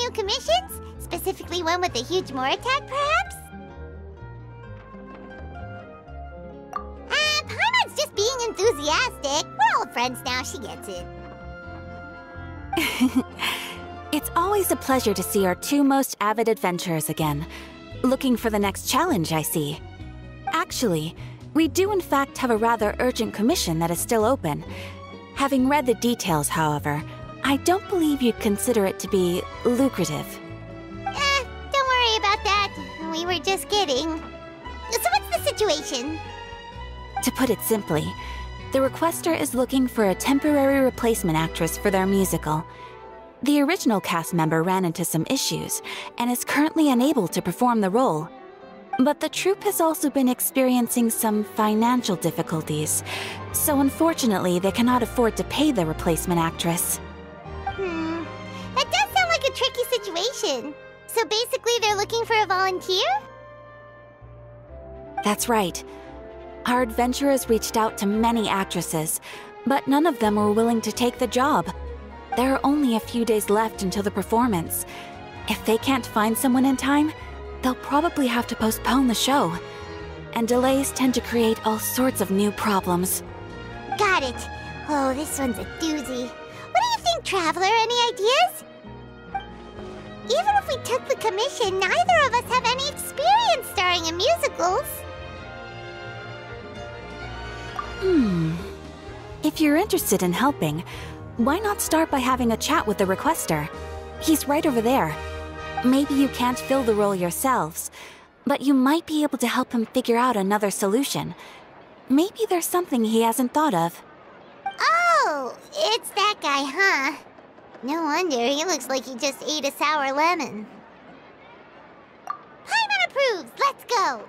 new commissions? Specifically one with a huge more attack, perhaps? Paimon's just being enthusiastic. We're old friends now, she gets it. It's always a pleasure to see our two most avid adventurers again. Looking for the next challenge, I see. Actually, we do in fact have a rather urgent commission that is still open. Having read the details, however, I don't believe you'd consider it to be lucrative. Don't worry about that. We were just kidding. So what's the situation? To put it simply, the requester is looking for a temporary replacement actress for their musical. The original cast member ran into some issues and is currently unable to perform the role. But the troupe has also been experiencing some financial difficulties, so unfortunately they cannot afford to pay the replacement actress. That does sound like a tricky situation. So basically they're looking for a volunteer? That's right. Our adventurers reached out to many actresses, but none of them were willing to take the job. There are only a few days left until the performance. If they can't find someone in time, they'll probably have to postpone the show. And delays tend to create all sorts of new problems. Got it. Oh, this one's a doozy. What do you think, Traveler? Any ideas? Even if we took the commission, neither of us have any experience starring in musicals. If you're interested in helping, why not start by having a chat with the requester? He's right over there. Maybe you can't fill the role yourselves, but you might be able to help him figure out another solution. Maybe there's something he hasn't thought of. Oh, it's that guy, huh? No wonder, he looks like he just ate a sour lemon. Paimon approves! Let's go!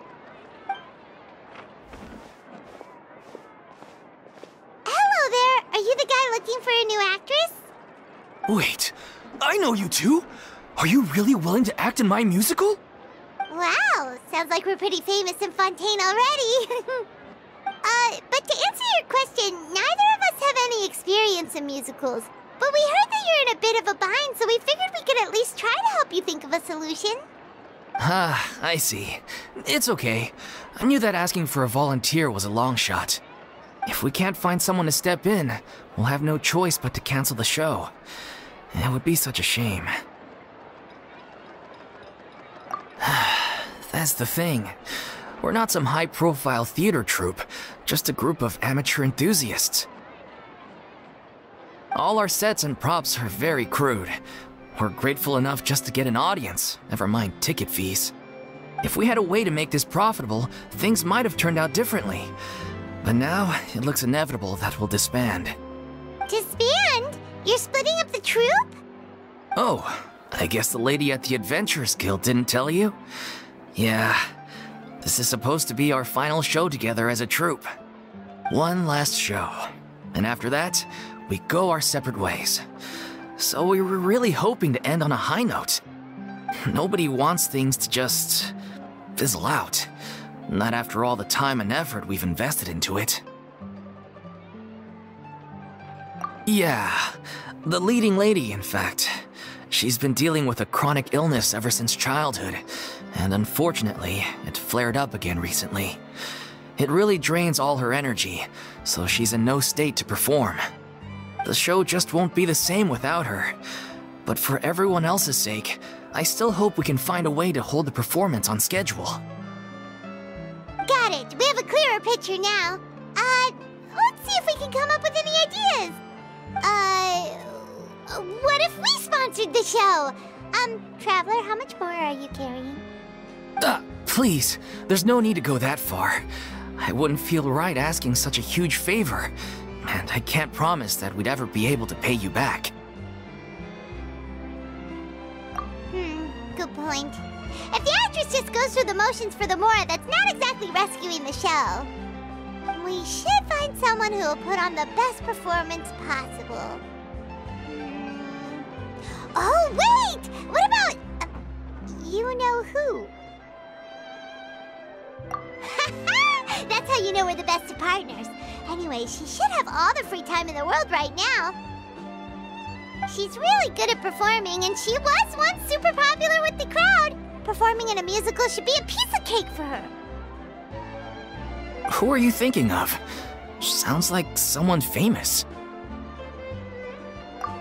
Hello there! Are you the guy looking for a new actress? Wait, I know you two! Are you really willing to act in my musical? Wow, sounds like we're pretty famous in Fontaine already. But to answer your question, neither of us have any experience in musicals. But we heard that you're in a bit of a bind, so we figured we could at least try to help you think of a solution. Ah, I see. It's okay. I knew that asking for a volunteer was a long shot. If we can't find someone to step in, we'll have no choice but to cancel the show. It would be such a shame. That's the thing. We're not some high-profile theater troupe, just a group of amateur enthusiasts. All our sets and props are very crude. We're grateful enough just to get an audience, never mind ticket fees. If we had a way to make this profitable, things might have turned out differently. But now, it looks inevitable that we'll disband. Disband? You're splitting up the troupe? Oh, I guess the lady at the Adventurers Guild didn't tell you? Yeah, this is supposed to be our final show together as a troupe. One last show, and after that, we go our separate ways. So we were really hoping to end on a high note. Nobody wants things to just fizzle out. Not after all the time and effort we've invested into it. Yeah, the leading lady, in fact. She's been dealing with a chronic illness ever since childhood, and unfortunately, it flared up again recently. It really drains all her energy, so she's in no state to perform. The show just won't be the same without her. But for everyone else's sake, I still hope we can find a way to hold the performance on schedule. Got it. We have a clearer picture now. Let's see if we can come up with any ideas. What if we sponsored the show? Traveler, how much more are you carrying? Please, there's no need to go that far. I wouldn't feel right asking such a huge favor, and I can't promise that we'd ever be able to pay you back. Good point. If the actress just goes through the motions for the Mora, that's not exactly rescuing the show. We should find someone who will put on the best performance possible. Oh, wait! What about... you know who? That's how you know we're the best of partners. Anyway, she should have all the free time in the world right now. She's really good at performing, and she was once super popular with the crowd. Performing in a musical should be a piece of cake for her. Who are you thinking of? Sounds like someone famous.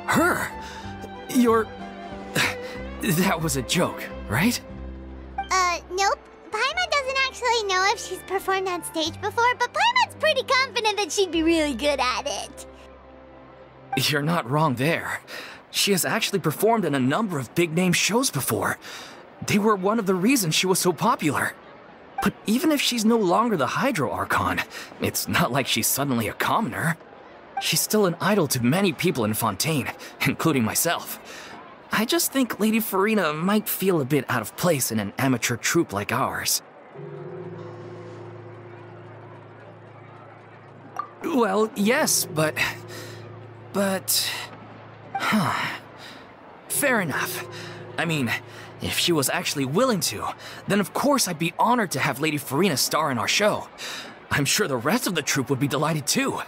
Her? You're... That was a joke, right? Nope. Paimon doesn't actually know if she's performed on stage before, but Paimon's pretty confident that she'd be really good at it. You're not wrong there. She has actually performed in a number of big-name shows before. They were one of the reasons she was so popular. But even if she's no longer the Hydro Archon, it's not like she's suddenly a commoner. She's still an idol to many people in Fontaine, including myself. I just think Lady Furina might feel a bit out of place in an amateur troupe like ours. Well, yes, but... Fair enough. I mean, if she was actually willing to, then of course I'd be honored to have Lady Furina star in our show. I'm sure the rest of the troupe would be delighted too.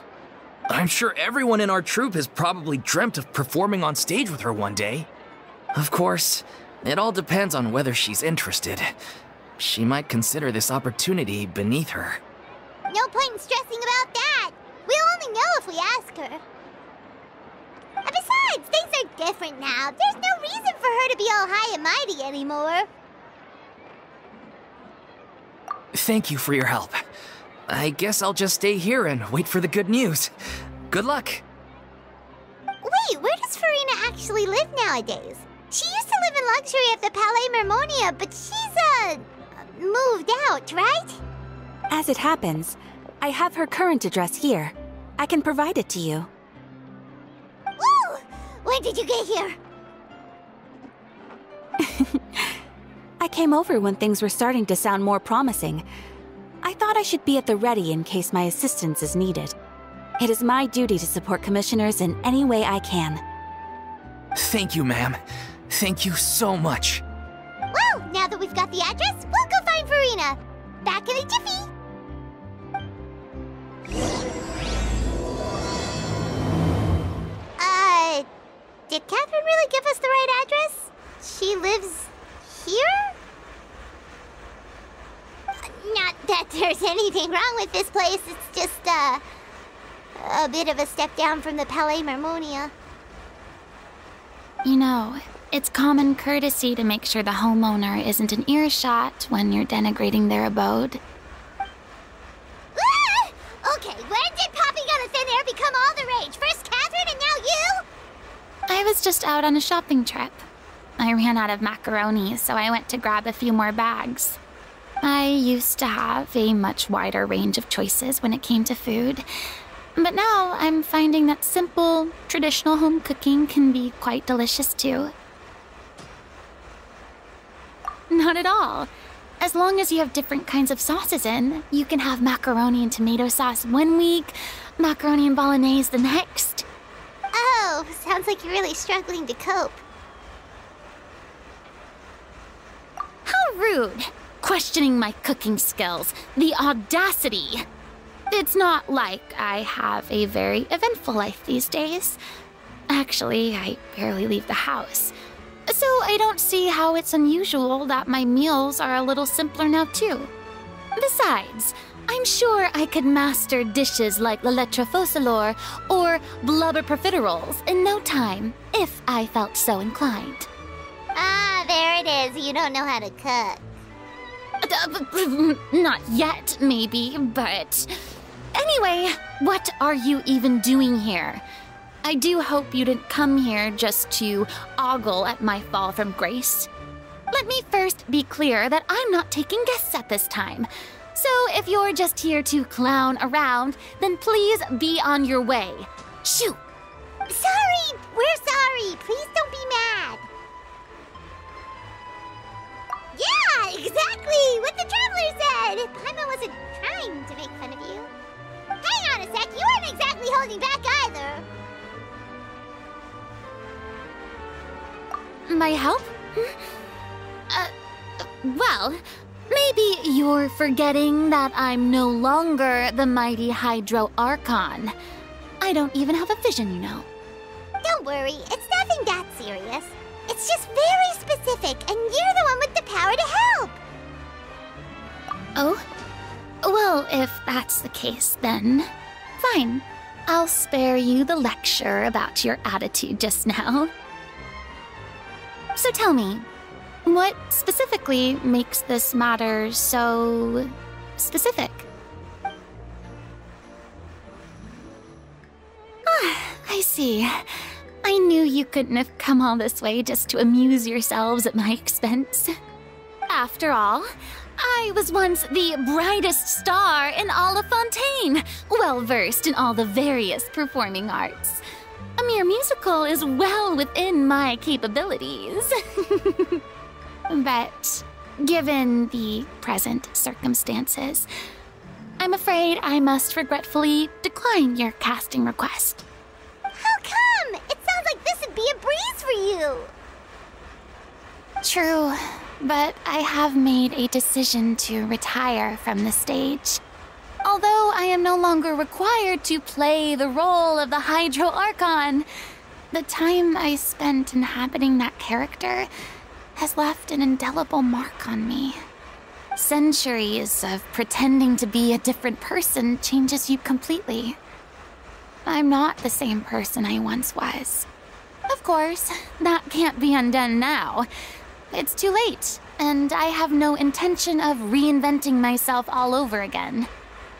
I'm sure everyone in our troupe has probably dreamt of performing on stage with her one day. Of course, it all depends on whether she's interested. She might consider this opportunity beneath her. No point in stressing about that. We'll only know if we ask her. And besides, things are different now. There's no reason for her to be all high and mighty anymore. Thank you for your help. I guess I'll just stay here and wait for the good news. Good luck. Wait, where does Furina actually live nowadays? She used to live in luxury at the Palais Mermonia, but she's, moved out, right? As it happens, I have her current address here. I can provide it to you. Woo! When did you get here? I came over when things were starting to sound more promising. I thought I should be at the ready in case my assistance is needed. It is my duty to support commissioners in any way I can. Thank you, ma'am. Thank you so much. Well, now that we've got the address, we'll go find Furina. Back in a jiffy. Did Catherine really give us the right address? She lives here? Not that there's anything wrong with this place, it's just, a bit of a step down from the Palais Mermonia. You know, it's common courtesy to make sure the homeowner isn't an earshot when you're denigrating their abode. Ah! Okay, when did popping out of thin air become all the rage? First Catherine and now you? I was just out on a shopping trip. I ran out of macaroni, so I went to grab a few more bags. I used to have a much wider range of choices when it came to food, but now I'm finding that simple, traditional home cooking can be quite delicious too. Not at all. As long as you have different kinds of sauces in, you can have macaroni and tomato sauce one week, macaroni and bolognese the next. Oh, sounds like you're really struggling to cope. How rude! Questioning my cooking skills. The audacity! It's not like I have a very eventful life these days. Actually, I barely leave the house. So I don't see how it's unusual that my meals are a little simpler now too. Besides, I'm sure I could master dishes like la lettre faucilor or blubber profiteroles in no time, if I felt so inclined. Ah, there it is. You don't know how to cook. Not yet, maybe, but... Anyway, what are you even doing here? I do hope you didn't come here just to ogle at my fall from grace. Let me first be clear that I'm not taking guests at this time. So if you're just here to clown around, then please be on your way. Shoo! Sorry! We're sorry! Please don't be mad! Yeah, exactly! What the Traveler said! Paimon wasn't trying to make fun of you. Hang on a sec, you weren't exactly holding back either. My help? Well, maybe you're forgetting that I'm no longer the mighty Hydro Archon. I don't even have a vision, you know. Don't don't worry. It's nothing that serious. It's just very specific, and you're the one with the power to help. Oh? Well, if that's the case, then fine. I'll spare you the lecture about your attitude just now. So tell me, what specifically makes this matter so specific? Ah, I see. I knew you couldn't have come all this way just to amuse yourselves at my expense. After all, I was once the brightest star in all of Fontaine, well-versed in all the various performing arts. A mere musical is well within my capabilities. But given the present circumstances, I'm afraid I must regretfully decline your casting request. How come? It sounds like this would be a breeze for you. True, but I have made a decision to retire from the stage. Although I am no longer required to play the role of the Hydro Archon, the time I spent inhabiting that character has left an indelible mark on me. Centuries of pretending to be a different person changes you completely. I'm not the same person I once was. Of course, that can't be undone now. It's too late, and I have no intention of reinventing myself all over again.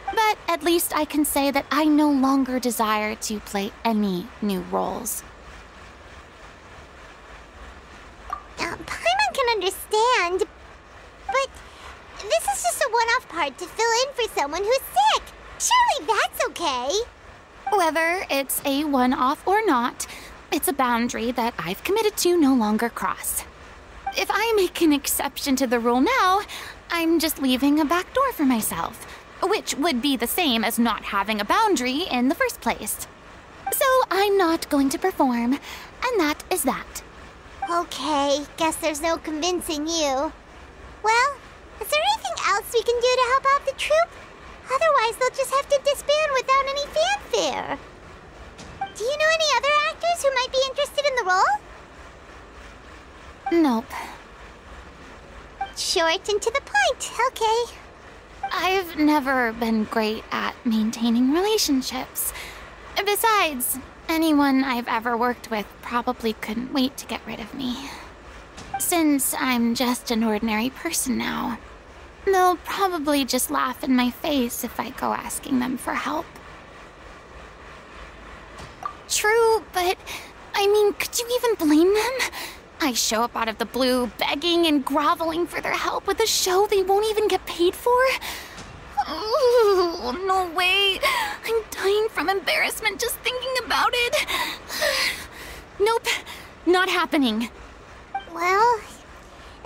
But at least I can say that I no longer desire to play any new roles. Paimon can understand, but this is just a one-off part to fill in for someone who's sick. Surely that's okay. Whether it's a one-off or not, it's a boundary that I've committed to no longer cross. If I make an exception to the rule now, I'm just leaving a back door for myself, which would be the same as not having a boundary in the first place. So I'm not going to perform, and that is that. Okay, guess there's no convincing you. Well, is there anything else we can do to help out the troupe? Otherwise, they'll just have to disband without any fanfare. Do you know any other actors who might be interested in the role? Nope. Short and to the point, okay. I've never been great at maintaining relationships. Besides, anyone I've ever worked with probably couldn't wait to get rid of me. Since I'm just an ordinary person now, they'll probably just laugh in my face if I go asking them for help. True, but I mean, could you even blame them? I show up out of the blue, begging and groveling for their help with a show they won't even get paid for? Oh, no way. I'm dying from embarrassment just thinking about it. Nope, not happening. Well,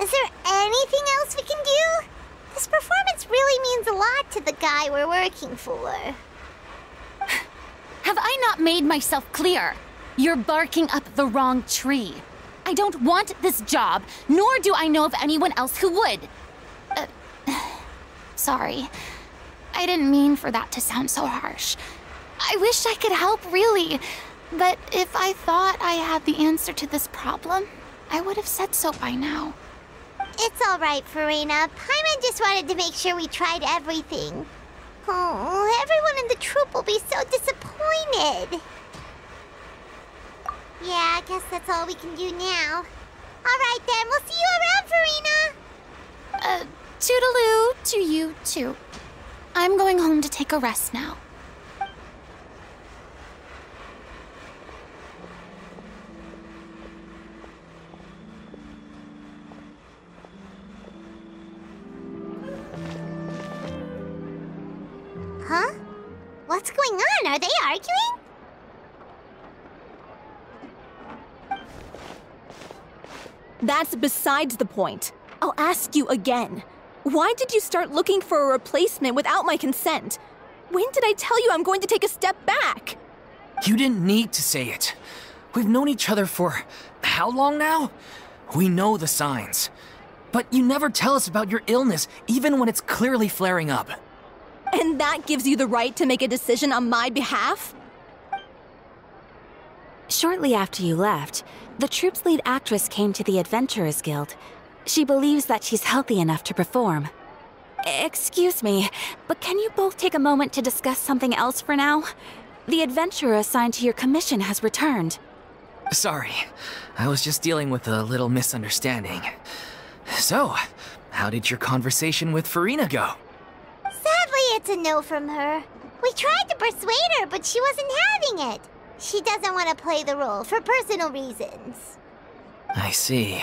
is there anything else we can do? This performance really means a lot to the guy we're working for. Have I not made myself clear? You're barking up the wrong tree. I don't want this job, nor do I know of anyone else who would. Sorry. I didn't mean for that to sound so harsh. I wish I could help, really. But if I thought I had the answer to this problem, I would have said so by now. It's all right, Furina. Paimon just wanted to make sure we tried everything. Oh, everyone in the troupe will be so disappointed. Yeah, I guess that's all we can do now. All right, then. We'll see you around, Furina. Toodaloo to you, too. I'm going home to take a rest now. Huh? What's going on? Are they arguing? That's besides the point. I'll ask you again. Why did you start looking for a replacement without my consent? When did I tell you I'm going to take a step back? You didn't need to say it. We've known each other for how long now? We know the signs. But you never tell us about your illness, even when it's clearly flaring up. And that gives you the right to make a decision on my behalf? Shortly after you left, the troupe's lead actress came to the Adventurers Guild. She believes that she's healthy enough to perform. Excuse me, but can you both take a moment to discuss something else for now? The adventurer assigned to your commission has returned. Sorry, I was just dealing with a little misunderstanding. So, how did your conversation with Furina go? Sadly, it's a no from her. We tried to persuade her, but she wasn't having it. She doesn't want to play the role for personal reasons. I see.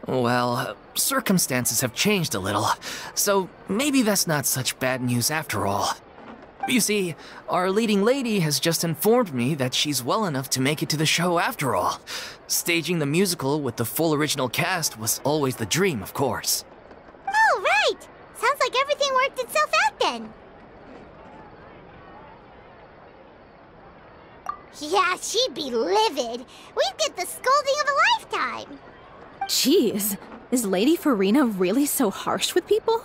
Well, circumstances have changed a little, so maybe that's not such bad news after all. You see, our leading lady has just informed me that she's well enough to make it to the show after all. Staging the musical with the full original cast was always the dream, of course. Oh, right! Sounds like everything worked itself out then. Yeah, she'd be livid. We'd get the scolding of a lifetime. Jeez, is Lady Furina really so harsh with people?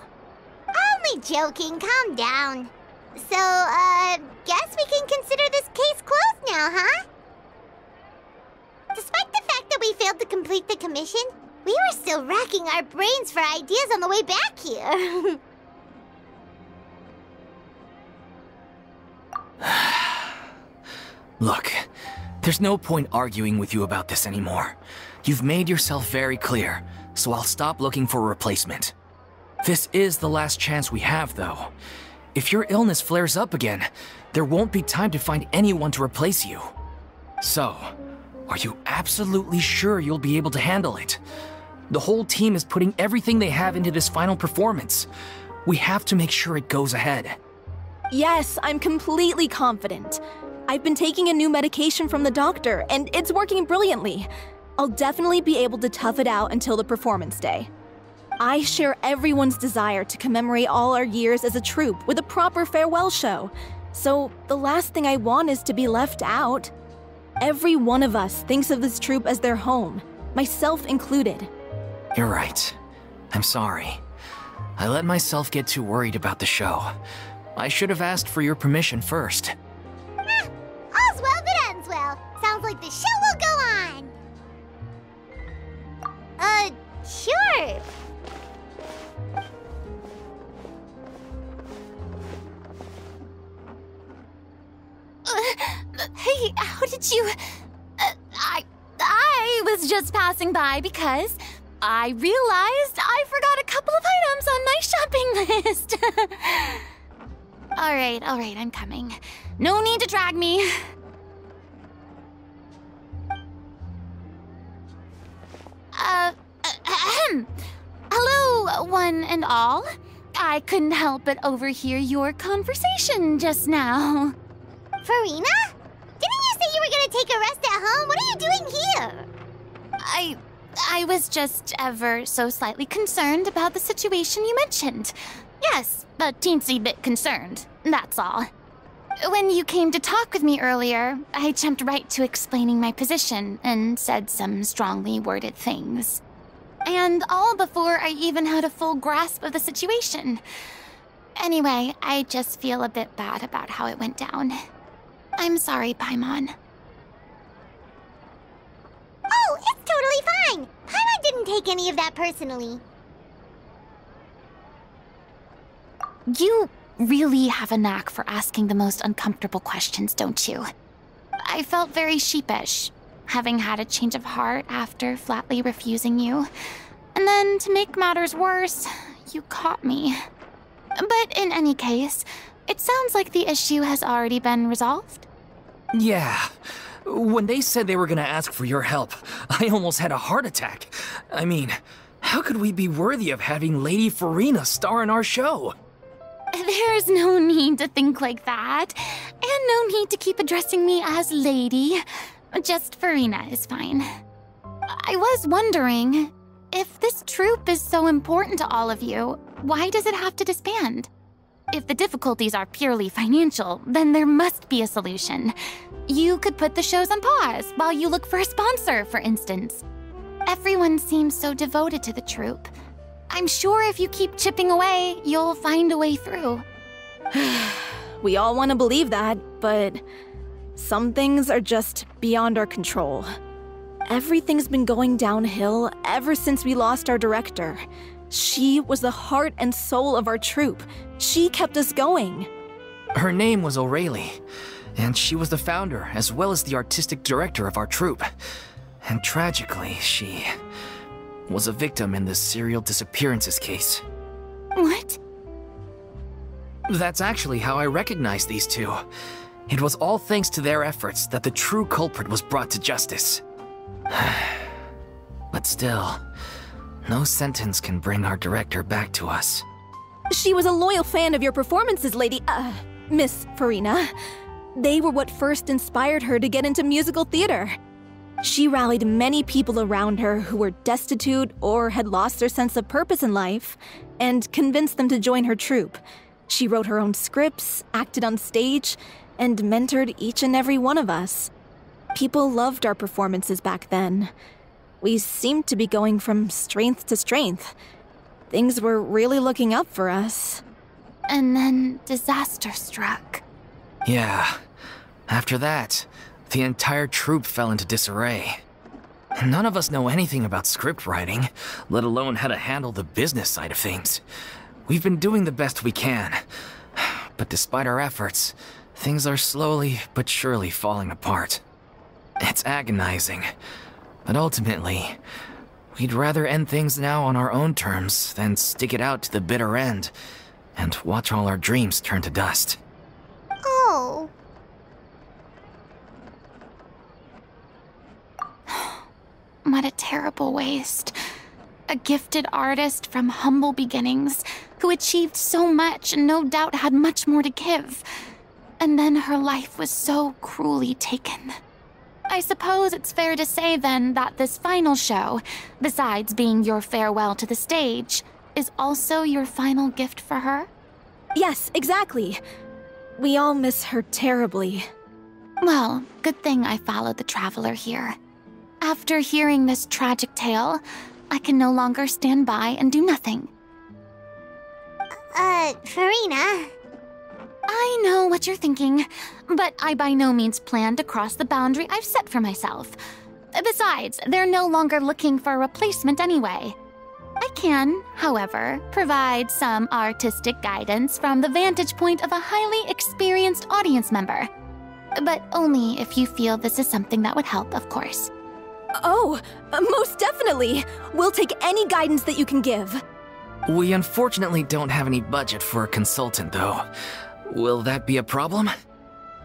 Only joking, calm down. So, guess we can consider this case closed now, huh? Despite the fact that we failed to complete the commission, we were still racking our brains for ideas on the way back here. Look, there's no point arguing with you about this anymore. You've made yourself very clear, so I'll stop looking for a replacement. This is the last chance we have, though. If your illness flares up again, there won't be time to find anyone to replace you. So, are you absolutely sure you'll be able to handle it? The whole team is putting everything they have into this final performance. We have to make sure it goes ahead. Yes, I'm completely confident. I've been taking a new medication from the doctor, and it's working brilliantly. I'll definitely be able to tough it out until the performance day. I share everyone's desire to commemorate all our years as a troupe with a proper farewell show. So the last thing I want is to be left out. Every one of us thinks of this troupe as their home, myself included. You're right. I'm sorry. I let myself get too worried about the show. I should have asked for your permission first. All's well that ends well. Sounds like the show will go on. Sure. Hey, how did you... I was just passing by because I realized I forgot a couple of items on my shopping list. All right, I'm coming. No need to drag me. Hello, one and all. I couldn't help but overhear your conversation just now. Furina? Didn't you say you were gonna take a rest at home? What are you doing here? I was just ever so slightly concerned about the situation you mentioned. Yes, a teensy bit concerned, that's all. When you came to talk with me earlier, I jumped right to explaining my position and said some strongly worded things. And all before I even had a full grasp of the situation. Anyway, I just feel a bit bad about how it went down. I'm sorry, Paimon. Oh, it's totally fine. Paimon didn't take any of that personally. You really have a knack for asking the most uncomfortable questions, don't you? I felt very sheepish, having had a change of heart after flatly refusing you. And then, to make matters worse, you caught me. But in any case, it sounds like the issue has already been resolved. Yeah. When they said they were gonna ask for your help, I almost had a heart attack. I mean, how could we be worthy of having Lady Furina star in our show? There's no need to think like that. And no need to keep addressing me as Lady. Just Furina is fine. I was wondering, if this troupe is so important to all of you, why does it have to disband? If the difficulties are purely financial, then there must be a solution. You could put the shows on pause while you look for a sponsor, for instance. Everyone seems so devoted to the troupe. I'm sure if you keep chipping away, you'll find a way through. We all want to believe that, but Some things are just beyond our control. Everything's been going downhill ever since we lost our director. She was the heart and soul of our troupe. She kept us going. Her name was O'Reilly, and she was the founder as well as the artistic director of our troupe. And tragically, she was a victim in the serial disappearances case. What? That's actually how I recognized these two. It was all thanks to their efforts that the true culprit was brought to justice. But still, no sentence can bring our director back to us. She was a loyal fan of your performances, Miss Furina. They were what first inspired her to get into musical theater. She rallied many people around her who were destitute or had lost their sense of purpose in life, and convinced them to join her troupe. She wrote her own scripts, acted on stage, and mentored each and every one of us. People loved our performances back then. We seemed to be going from strength to strength. Things were really looking up for us. And then disaster struck. Yeah. After that, the entire troupe fell into disarray. None of us know anything about script writing, let alone how to handle the business side of things. We've been doing the best we can. But despite our efforts, things are slowly but surely falling apart. It's agonizing. But ultimately, we'd rather end things now on our own terms than stick it out to the bitter end and watch all our dreams turn to dust. Oh. What a terrible waste. A gifted artist from humble beginnings who achieved so much and no doubt had much more to give. And then her life was so cruelly taken. I suppose it's fair to say then that this final show, besides being your farewell to the stage, is also your final gift for her? Yes, exactly. We all miss her terribly. Well, good thing I followed the traveler here. After hearing this tragic tale, I can no longer stand by and do nothing. Furina. I know what you're thinking, but I by no means plan to cross the boundary I've set for myself. Besides, they're no longer looking for a replacement anyway. I can, however, provide some artistic guidance from the vantage point of a highly experienced audience member. But only if you feel this is something that would help, of course. Oh, most definitely! We'll take any guidance that you can give. We unfortunately don't have any budget for a consultant, though. Will that be a problem?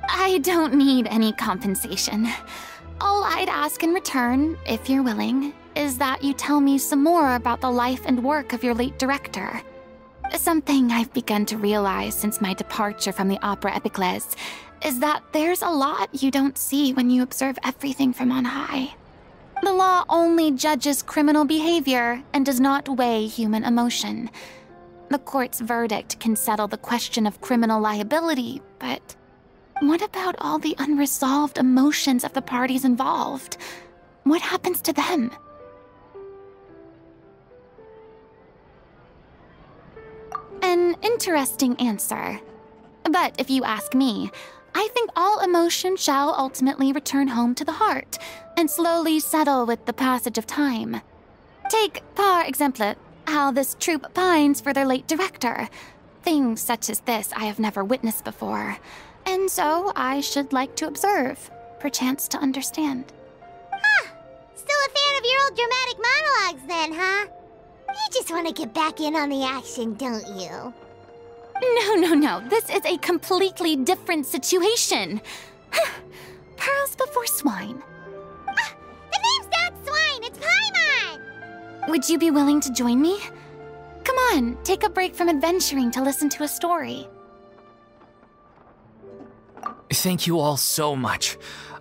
I don't need any compensation. All I'd ask in return, if you're willing, is that you tell me some more about the life and work of your late director. Something I've begun to realize since my departure from the Opera Epiclese is that there's a lot you don't see when you observe everything from on high. The law only judges criminal behavior and does not weigh human emotion. The court's verdict can settle the question of criminal liability, but what about all the unresolved emotions of the parties involved? What happens to them? An interesting answer. But if you ask me, I think all emotion shall ultimately return home to the heart and slowly settle with the passage of time. Take, par exemple, how this troupe pines for their late director. Things such as this I have never witnessed before, and so I should like to observe, perchance to understand. Huh. Still a fan of your old dramatic monologues then, huh? You just want to get back in on the action, don't you? No. This is a completely different situation. Pearls before swine. The name's not Swine, it's Paimon! Would you be willing to join me? Come on, take a break from adventuring to listen to a story. Thank you all so much.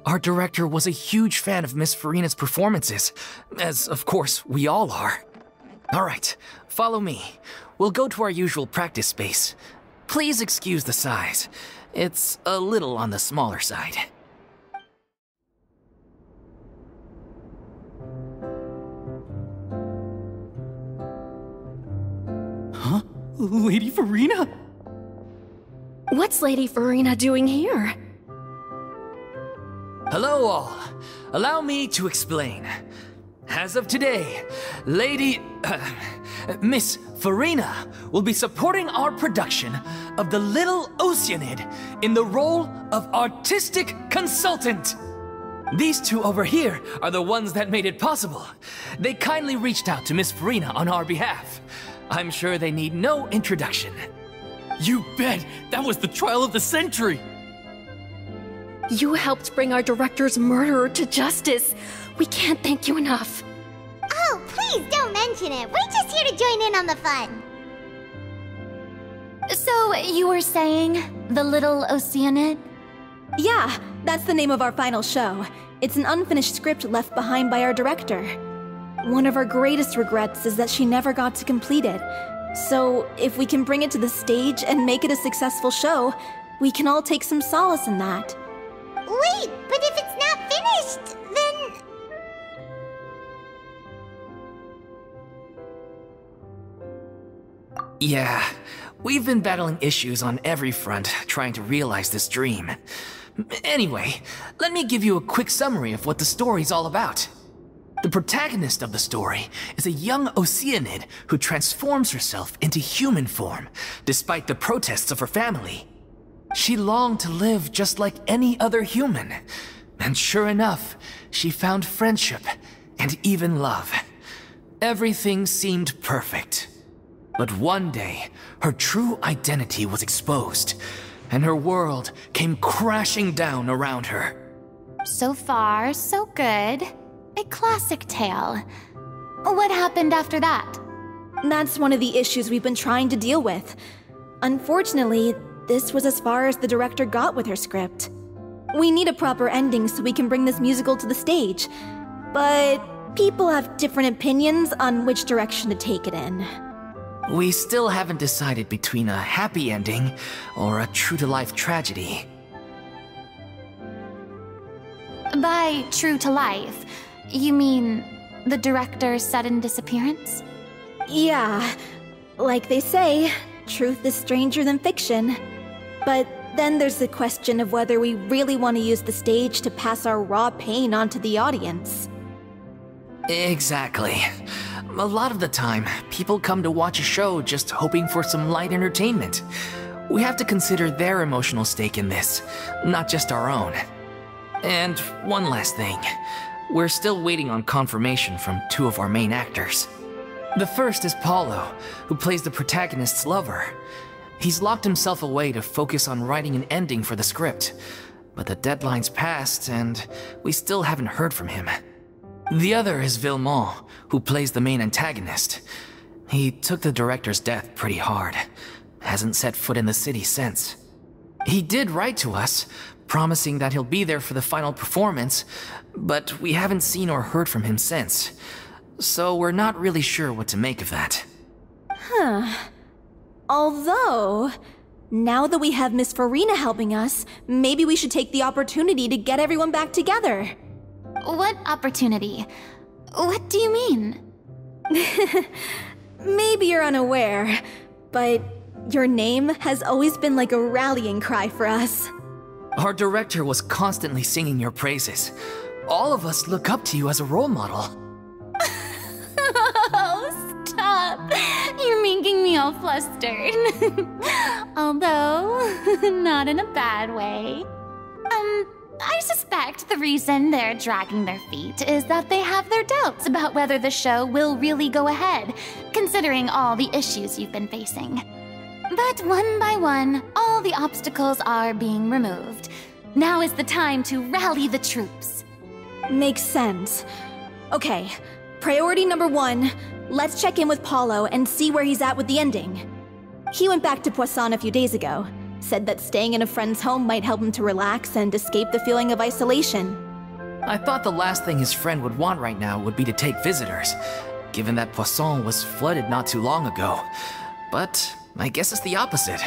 Our director was a huge fan of Miss Furina's performances, as of course we all are. All right, follow me. We'll go to our usual practice space. Please excuse the size. It's a little on the smaller side. Huh? Lady Furina? What's Lady Furina doing here? Hello all. Allow me to explain. As of today, Miss Furina will be supporting our production of The Little Oceanid in the role of artistic consultant. These two over here are the ones that made it possible. They kindly reached out to Miss Furina on our behalf. I'm sure they need no introduction. You bet! That was the trial of the century! You helped bring our director's murderer to justice. We can't thank you enough. Oh, please don't mention it. We're just here to join in on the fun. So, you were saying The Little Oceanid? Yeah, that's the name of our final show. It's an unfinished script left behind by our director. One of our greatest regrets is that she never got to complete it. So, if we can bring it to the stage and make it a successful show, we can all take some solace in that. Wait, but if it's not finished, then... Yeah, we've been battling issues on every front trying to realize this dream. Anyway, let me give you a quick summary of what the story's all about. The protagonist of the story is a young Oceanid who transforms herself into human form, despite the protests of her family. She longed to live just like any other human, and sure enough, she found friendship and even love. Everything seemed perfect. But one day, her true identity was exposed, and her world came crashing down around her. So far, so good. A classic tale. What happened after that? That's one of the issues we've been trying to deal with. Unfortunately, this was as far as the director got with her script. We need a proper ending so we can bring this musical to the stage. But people have different opinions on which direction to take it in. We still haven't decided between a happy ending or a true-to-life tragedy. By true to life, you mean the director's sudden disappearance? Yeah, like they say, truth is stranger than fiction. But then there's the question of whether we really want to use the stage to pass our raw pain onto the audience. Exactly. A lot of the time, people come to watch a show just hoping for some light entertainment. We have to consider their emotional stake in this, not just our own. And one last thing. We're still waiting on confirmation from two of our main actors. The first is Paulo, who plays the protagonist's lover. He's locked himself away to focus on writing an ending for the script, but the deadline's passed and we still haven't heard from him. The other is Villemont, who plays the main antagonist. He took the director's death pretty hard. Hasn't set foot in the city since. He did write to us, promising that he'll be there for the final performance, but we haven't seen or heard from him since. So we're not really sure what to make of that. Although, now that we have Miss Furina helping us, maybe we should take the opportunity to get everyone back together. What opportunity? What do you mean? Maybe you're unaware, but your name has always been like a rallying cry for us. Our director was constantly singing your praises. All of us look up to you as a role model. Oh, stop! You're making me all flustered. Although, not in a bad way. I suspect the reason they're dragging their feet is that they have their doubts about whether the show will really go ahead, considering all the issues you've been facing. But one by one, all the obstacles are being removed. Now is the time to rally the troops. Makes sense. Okay, priority number 1, let's check in with Paulo and see where he's at with the ending. He went back to Poisson a few days ago, said that staying in a friend's home might help him to relax and escape the feeling of isolation. I thought the last thing his friend would want right now would be to take visitors, given that Poisson was flooded not too long ago. But I guess it's the opposite.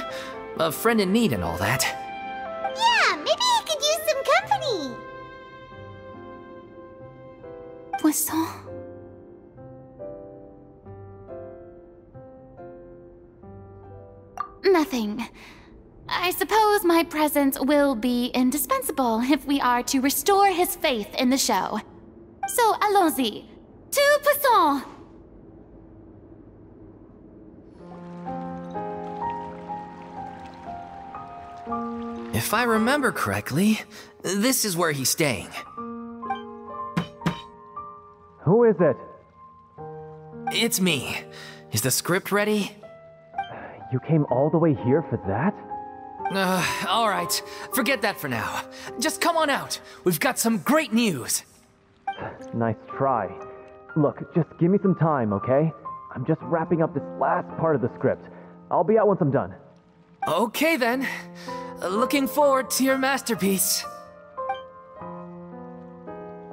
A friend in need and all that. Yeah, maybe he could use some company. Poisson? Nothing. I suppose my presence will be indispensable if we are to restore his faith in the show. So, allons-y. Tout puissant! If I remember correctly, this is where he's staying. Who is it? It's me. Is the script ready? You came all the way here for that? All right. Forget that for now. Just come on out. We've got some great news. Nice try. Look, just give me some time, okay? I'm just wrapping up this last part of the script. I'll be out once I'm done. Okay then. Looking forward to your masterpiece.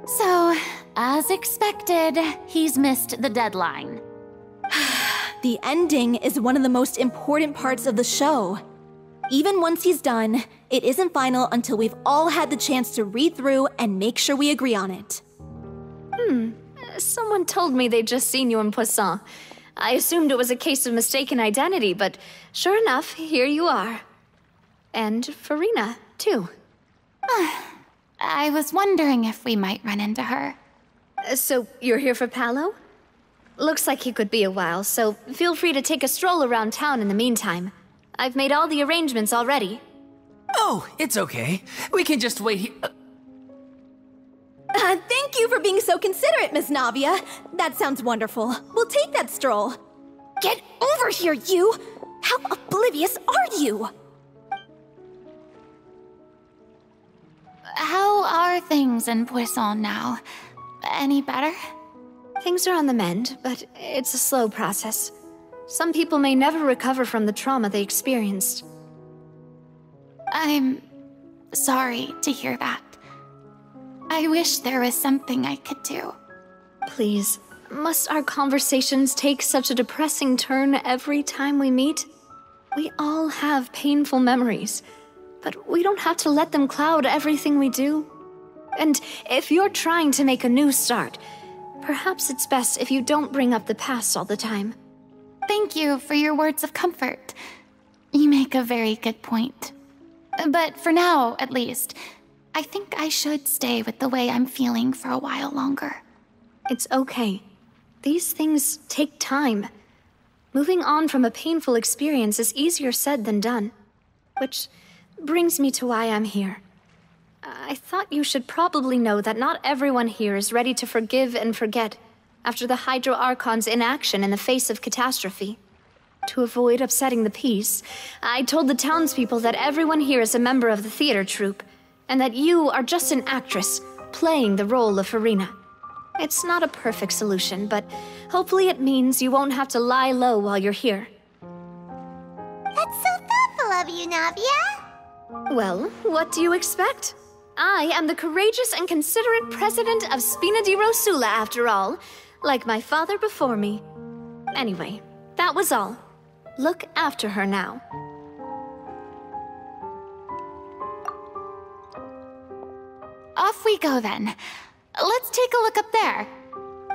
So, as expected, he's missed the deadline. The ending is one of the most important parts of the show. Even once he's done, it isn't final until we've all had the chance to read through and make sure we agree on it. Someone told me they'd just seen you in Poisson. I assumed it was a case of mistaken identity, but sure enough, here you are. And Furina, too. I was wondering if we might run into her. So, you're here for Paolo? Looks like he could be a while, so feel free to take a stroll around town in the meantime. I've made all the arrangements already. Oh, it's okay. We can just wait here. Thank you for being so considerate, Miss Navia. That sounds wonderful. We'll take that stroll. Get over here, you! How oblivious are you? How are things in Poisson now? Any better? Things are on the mend, but it's a slow process. Some people may never recover from the trauma they experienced. I'm sorry to hear that. I wish there was something I could do. Please, must our conversations take such a depressing turn every time we meet? We all have painful memories, but we don't have to let them cloud everything we do. And if you're trying to make a new start, perhaps it's best if you don't bring up the past all the time. Thank you for your words of comfort. You make a very good point. But for now, at least, I think I should stay with the way I'm feeling for a while longer. It's okay. These things take time. Moving on from a painful experience is easier said than done. Which brings me to why I'm here. I thought you should probably know that not everyone here is ready to forgive and forget after the Hydro Archon's inaction in the face of catastrophe. To avoid upsetting the peace, I told the townspeople that everyone here is a member of the theater troupe, and that you are just an actress playing the role of Furina. It's not a perfect solution, but hopefully it means you won't have to lie low while you're here. That's so thoughtful of you, Navia. Well, what do you expect? I am the courageous and considerate president of Spina di Rosula, after all, like my father before me. Anyway, that was all. Look after her now. Off we go then. Let's take a look up there.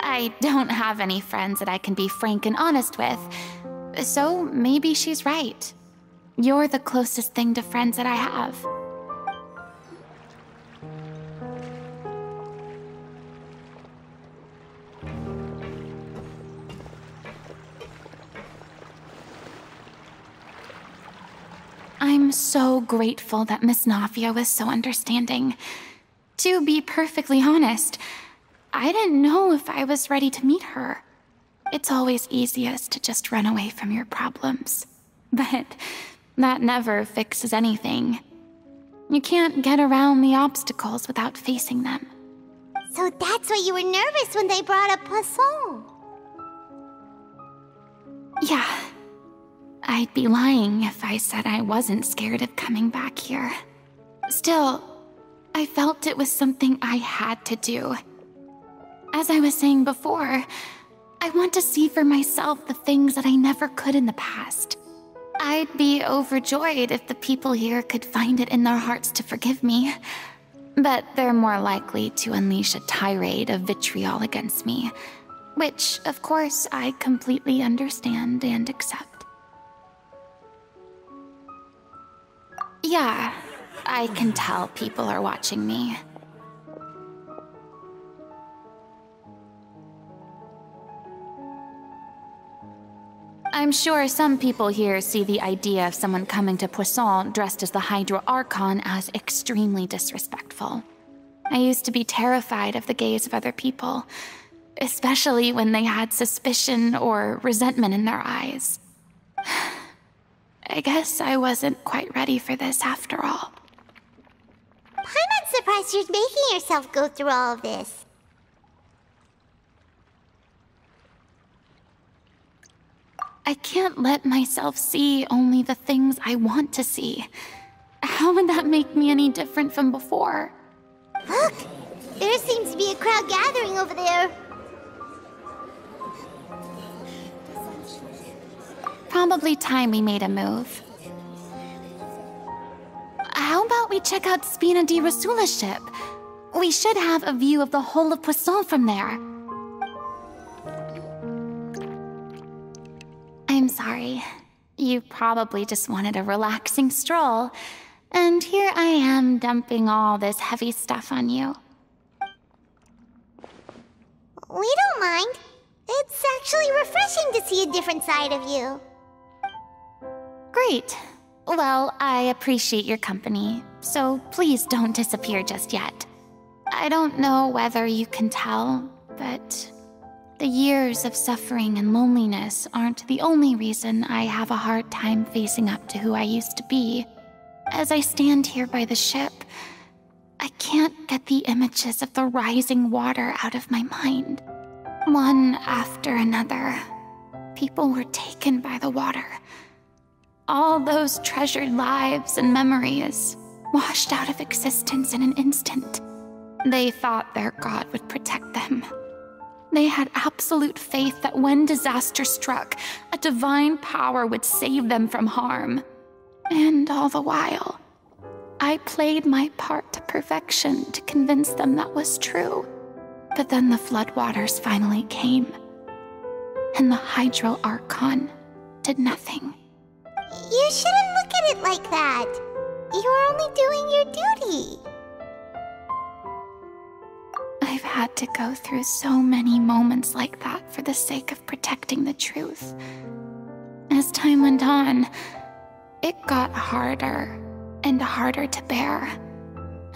I don't have any friends that I can be frank and honest with, so maybe she's right. You're the closest thing to friends that I have. I'm so grateful that Miss Navia was so understanding. To be perfectly honest, I didn't know if I was ready to meet her. It's always easiest to just run away from your problems. But that never fixes anything. You can't get around the obstacles without facing them. So that's why you were nervous when they brought up Poisson. Yeah. I'd be lying if I said I wasn't scared of coming back here. Still, I felt it was something I had to do. As I was saying before, I want to see for myself the things that I never could in the past. I'd be overjoyed if the people here could find it in their hearts to forgive me. But they're more likely to unleash a tirade of vitriol against me, which, of course, I completely understand and accept. Yeah, I can tell people are watching me. I'm sure some people here see the idea of someone coming to Poisson dressed as the Hydro Archon as extremely disrespectful. I used to be terrified of the gaze of other people, especially when they had suspicion or resentment in their eyes. I guess I wasn't quite ready for this after all. I'm surprised you're making yourself go through all of this. I can't let myself see only the things I want to see. How would that make me any different from before? Look! There seems to be a crowd gathering over there. Probably time we made a move. How about we check out Spina di Rosula's ship? We should have a view of the whole of Poisson from there. I'm sorry. You probably just wanted a relaxing stroll, and here I am dumping all this heavy stuff on you. We don't mind. It's actually refreshing to see a different side of you. Great. Well, I appreciate your company, so please don't disappear just yet. I don't know whether you can tell, but the years of suffering and loneliness aren't the only reason I have a hard time facing up to who I used to be. As I stand here by the ship, I can't get the images of the rising water out of my mind. One after another, people were taken by the water. All those treasured lives and memories washed out of existence in an instant. They thought their god would protect them. They had absolute faith that when disaster struck, a divine power would save them from harm. And all the while, I played my part to perfection to convince them that was true. But then the floodwaters finally came, and the Hydro Archon did nothing. You shouldn't look at it like that. You are only doing your duty. I've had to go through so many moments like that for the sake of protecting the truth. As time went on, it got harder and harder to bear,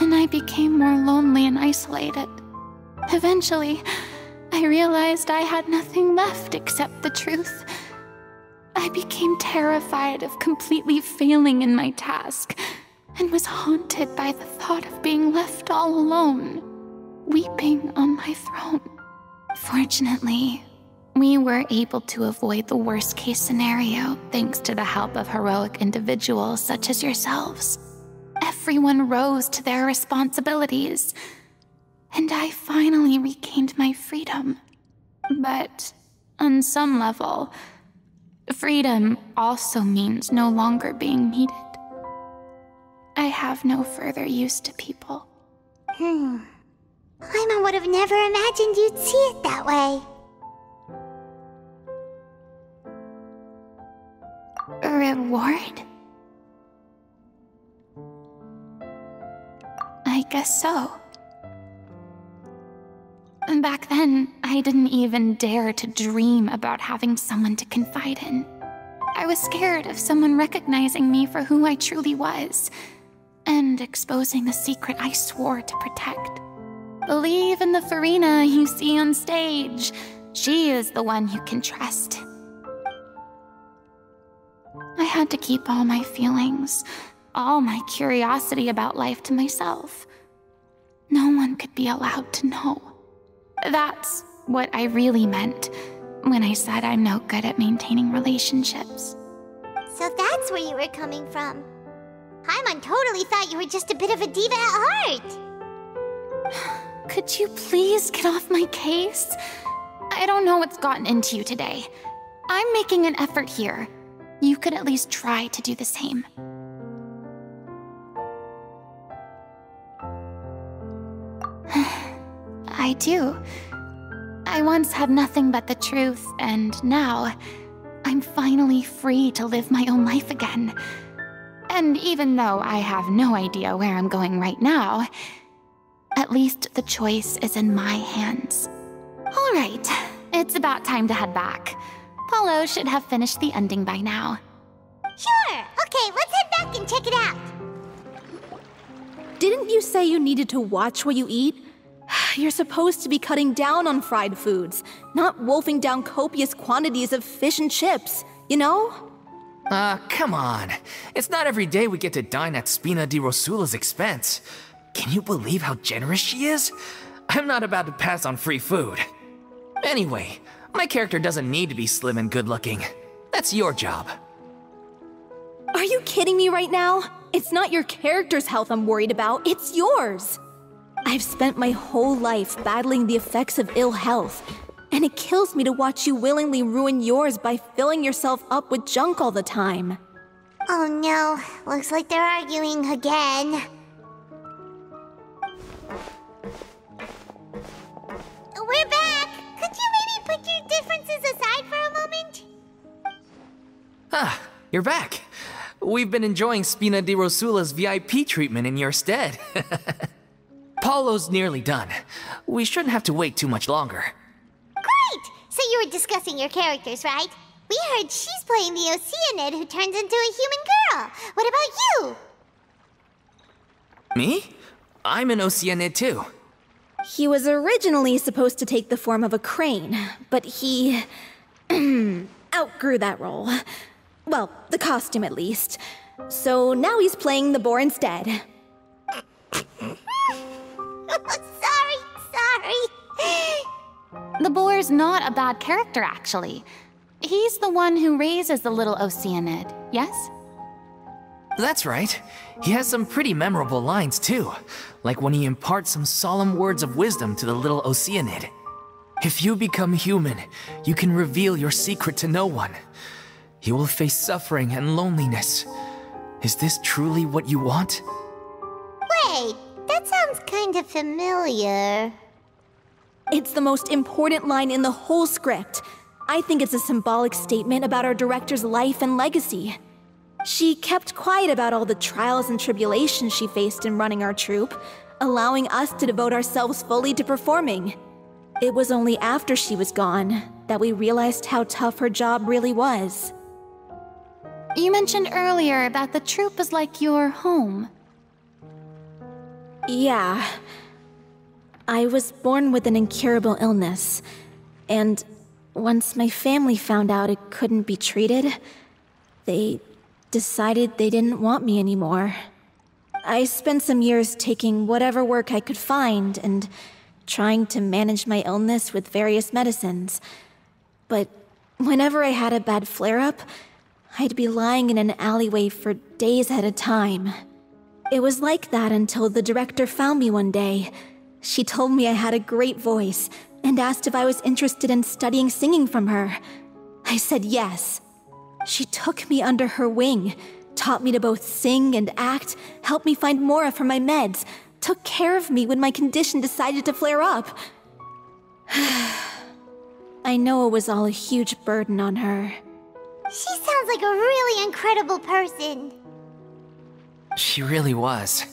and I became more lonely and isolated. Eventually, I realized I had nothing left except the truth. I became terrified of completely failing in my task, and was haunted by the thought of being left all alone, weeping on my throne. Fortunately, we were able to avoid the worst-case scenario thanks to the help of heroic individuals such as yourselves. Everyone rose to their responsibilities, and I finally regained my freedom. But on some level, freedom also means no longer being needed. I have no further use to people. Paimon would have never imagined you'd see it that way. A reward? I guess so. Back then, I didn't even dare to dream about having someone to confide in. I was scared of someone recognizing me for who I truly was, and exposing the secret I swore to protect. Believe in the Furina you see on stage. She is the one you can trust. I had to keep all my feelings, all my curiosity about life to myself. No one could be allowed to know. That's what I really meant when I said I'm no good at maintaining relationships. So that's where you were coming from. Paimon totally thought you were just a bit of a diva at heart. Could you please get off my case? I don't know what's gotten into you today. I'm making an effort here. You could at least try to do the same. I do. I once had nothing but the truth, and now I'm finally free to live my own life again. And even though I have no idea where I'm going right now, at least the choice is in my hands. All right, it's about time to head back. Paulo should have finished the ending by now. Sure! Okay, let's head back and check it out. Didn't you say you needed to watch what you eat? You're supposed to be cutting down on fried foods, not wolfing down copious quantities of fish and chips, you know? Come on. It's not every day we get to dine at Spina di Rosula's expense. Can you believe how generous she is? I'm not about to pass on free food. Anyway, my character doesn't need to be slim and good-looking. That's your job. Are you kidding me right now? It's not your character's health I'm worried about, it's yours. I've spent my whole life battling the effects of ill health, and it kills me to watch you willingly ruin yours by filling yourself up with junk all the time. Oh no, looks like they're arguing again. We're back! Could you maybe put your differences aside for a moment? Ah, you're back. We've been enjoying Spina di Rosula's VIP treatment in your stead. Paulo's nearly done. We shouldn't have to wait too much longer. Great! So you were discussing your characters, right? We heard she's playing the Oceanid who turns into a human girl. What about you? Me? I'm an Oceanid too. He was originally supposed to take the form of a crane, but he outgrew that role. Well, the costume at least. So now he's playing the boar instead. Sorry. The boar's not a bad character, actually. He's the one who raises the little Oceanid, yes? That's right. He has some pretty memorable lines too, like when he imparts some solemn words of wisdom to the little Oceanid. If you become human, you can reveal your secret to no one. You will face suffering and loneliness. Is this truly what you want? Wait, that sounds kind of familiar. It's the most important line in the whole script. I think it's a symbolic statement about our director's life and legacy. She kept quiet about all the trials and tribulations she faced in running our troupe, allowing us to devote ourselves fully to performing. It was only after she was gone that we realized how tough her job really was. You mentioned earlier that the troupe is like your home. Yeah. I was born with an incurable illness, and once my family found out it couldn't be treated, they decided they didn't want me anymore. I spent some years taking whatever work I could find and trying to manage my illness with various medicines. But whenever I had a bad flare-up, I'd be lying in an alleyway for days at a time. It was like that until the director found me one day. She told me I had a great voice and asked if I was interested in studying singing from her. I said yes. She took me under her wing, taught me to both sing and act, helped me find Mora for my meds, took care of me when my condition decided to flare up. I know it was all a huge burden on her. She sounds like a really incredible person. She really was.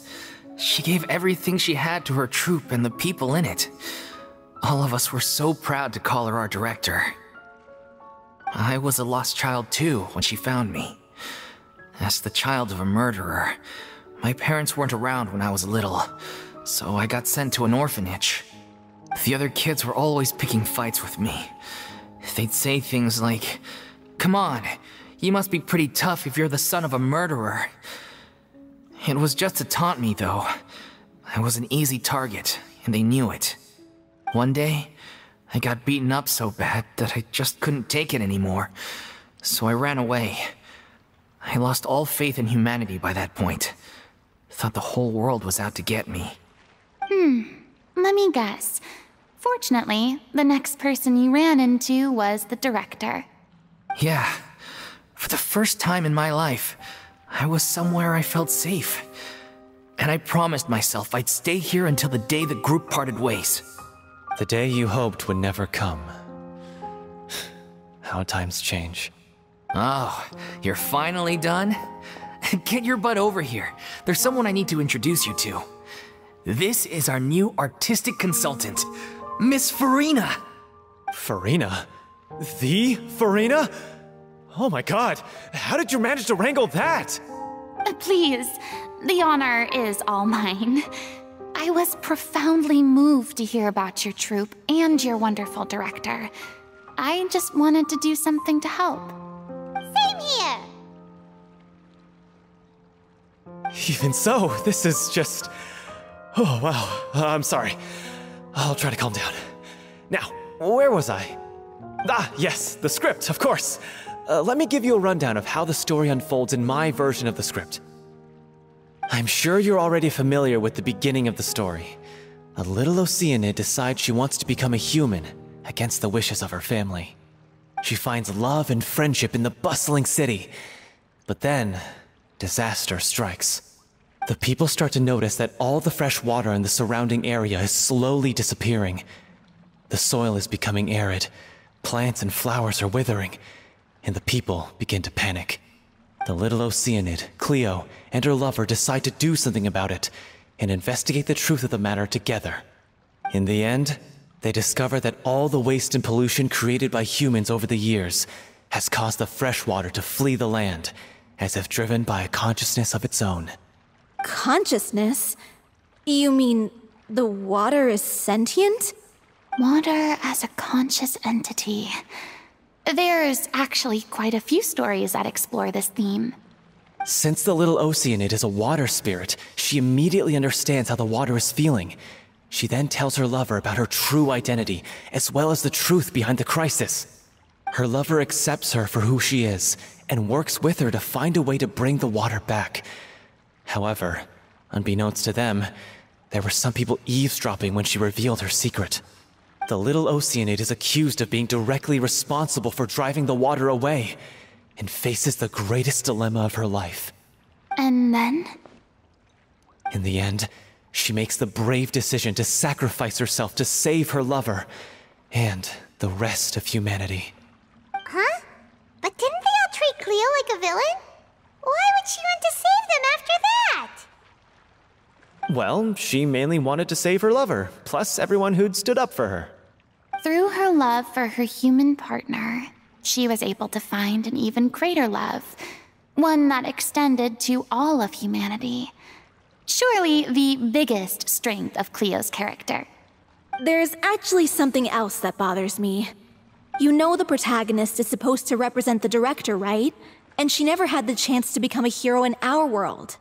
She gave everything she had to her troupe and the people in it. All of us were so proud to call her our director. I was a lost child too when she found me. As the child of a murderer, my parents weren't around when I was little, so I got sent to an orphanage. The other kids were always picking fights with me. They'd say things like, "Come on, you must be pretty tough if you're the son of a murderer." It was just to taunt me, though. I was an easy target, and they knew it. One day, I got beaten up so bad that I just couldn't take it anymore, so I ran away. I lost all faith in humanity by that point. Thought the whole world was out to get me. Let me guess. Fortunately, the next person you ran into was the director. Yeah. For the first time in my life, I was somewhere I felt safe. And I promised myself I'd stay here until the day the group parted ways. The day you hoped would never come. How times change. Oh, you're finally done? Get your butt over here. There's someone I need to introduce you to. This is our new artistic consultant, Miss Furina. Furina? The Furina? Oh my god, how did you manage to wrangle that? Please, the honor is all mine. I was profoundly moved to hear about your troupe and your wonderful director. I just wanted to do something to help. Same here! Even so, this is just... Oh, wow. I'm sorry. I'll try to calm down. Now, where was I? Ah, yes, the script, of course. Let me give you a rundown of how the story unfolds in my version of the script. I'm sure you're already familiar with the beginning of the story. A little Oceanid decides she wants to become a human, against the wishes of her family. She finds love and friendship in the bustling city. But then, disaster strikes. The people start to notice that all the fresh water in the surrounding area is slowly disappearing. The soil is becoming arid, plants and flowers are withering, and the people begin to panic. The little Oceanid, Cleo, and her lover decide to do something about it and investigate the truth of the matter together. In the end, they discover that all the waste and pollution created by humans over the years has caused the fresh water to flee the land, as if driven by a consciousness of its own. Consciousness? You mean the water is sentient? Water as a conscious entity. There's actually quite a few stories that explore this theme. Since the little Oceanid is a water spirit, she immediately understands how the water is feeling. She then tells her lover about her true identity, as well as the truth behind the crisis. Her lover accepts her for who she is, and works with her to find a way to bring the water back. However, unbeknownst to them, there were some people eavesdropping when she revealed her secret. The little Oceanid is accused of being directly responsible for driving the water away, and faces the greatest dilemma of her life. And then? In the end, she makes the brave decision to sacrifice herself to save her lover, and the rest of humanity. Huh? But didn't they all treat Cleo like a villain? Why would she want to save them after that? Well, she mainly wanted to save her lover, plus everyone who'd stood up for her. Through her love for her human partner, she was able to find an even greater love, one that extended to all of humanity. Surely the biggest strength of Cleo's character. There's actually something else that bothers me. You know the protagonist is supposed to represent the director, right? And she never had the chance to become a hero in our world.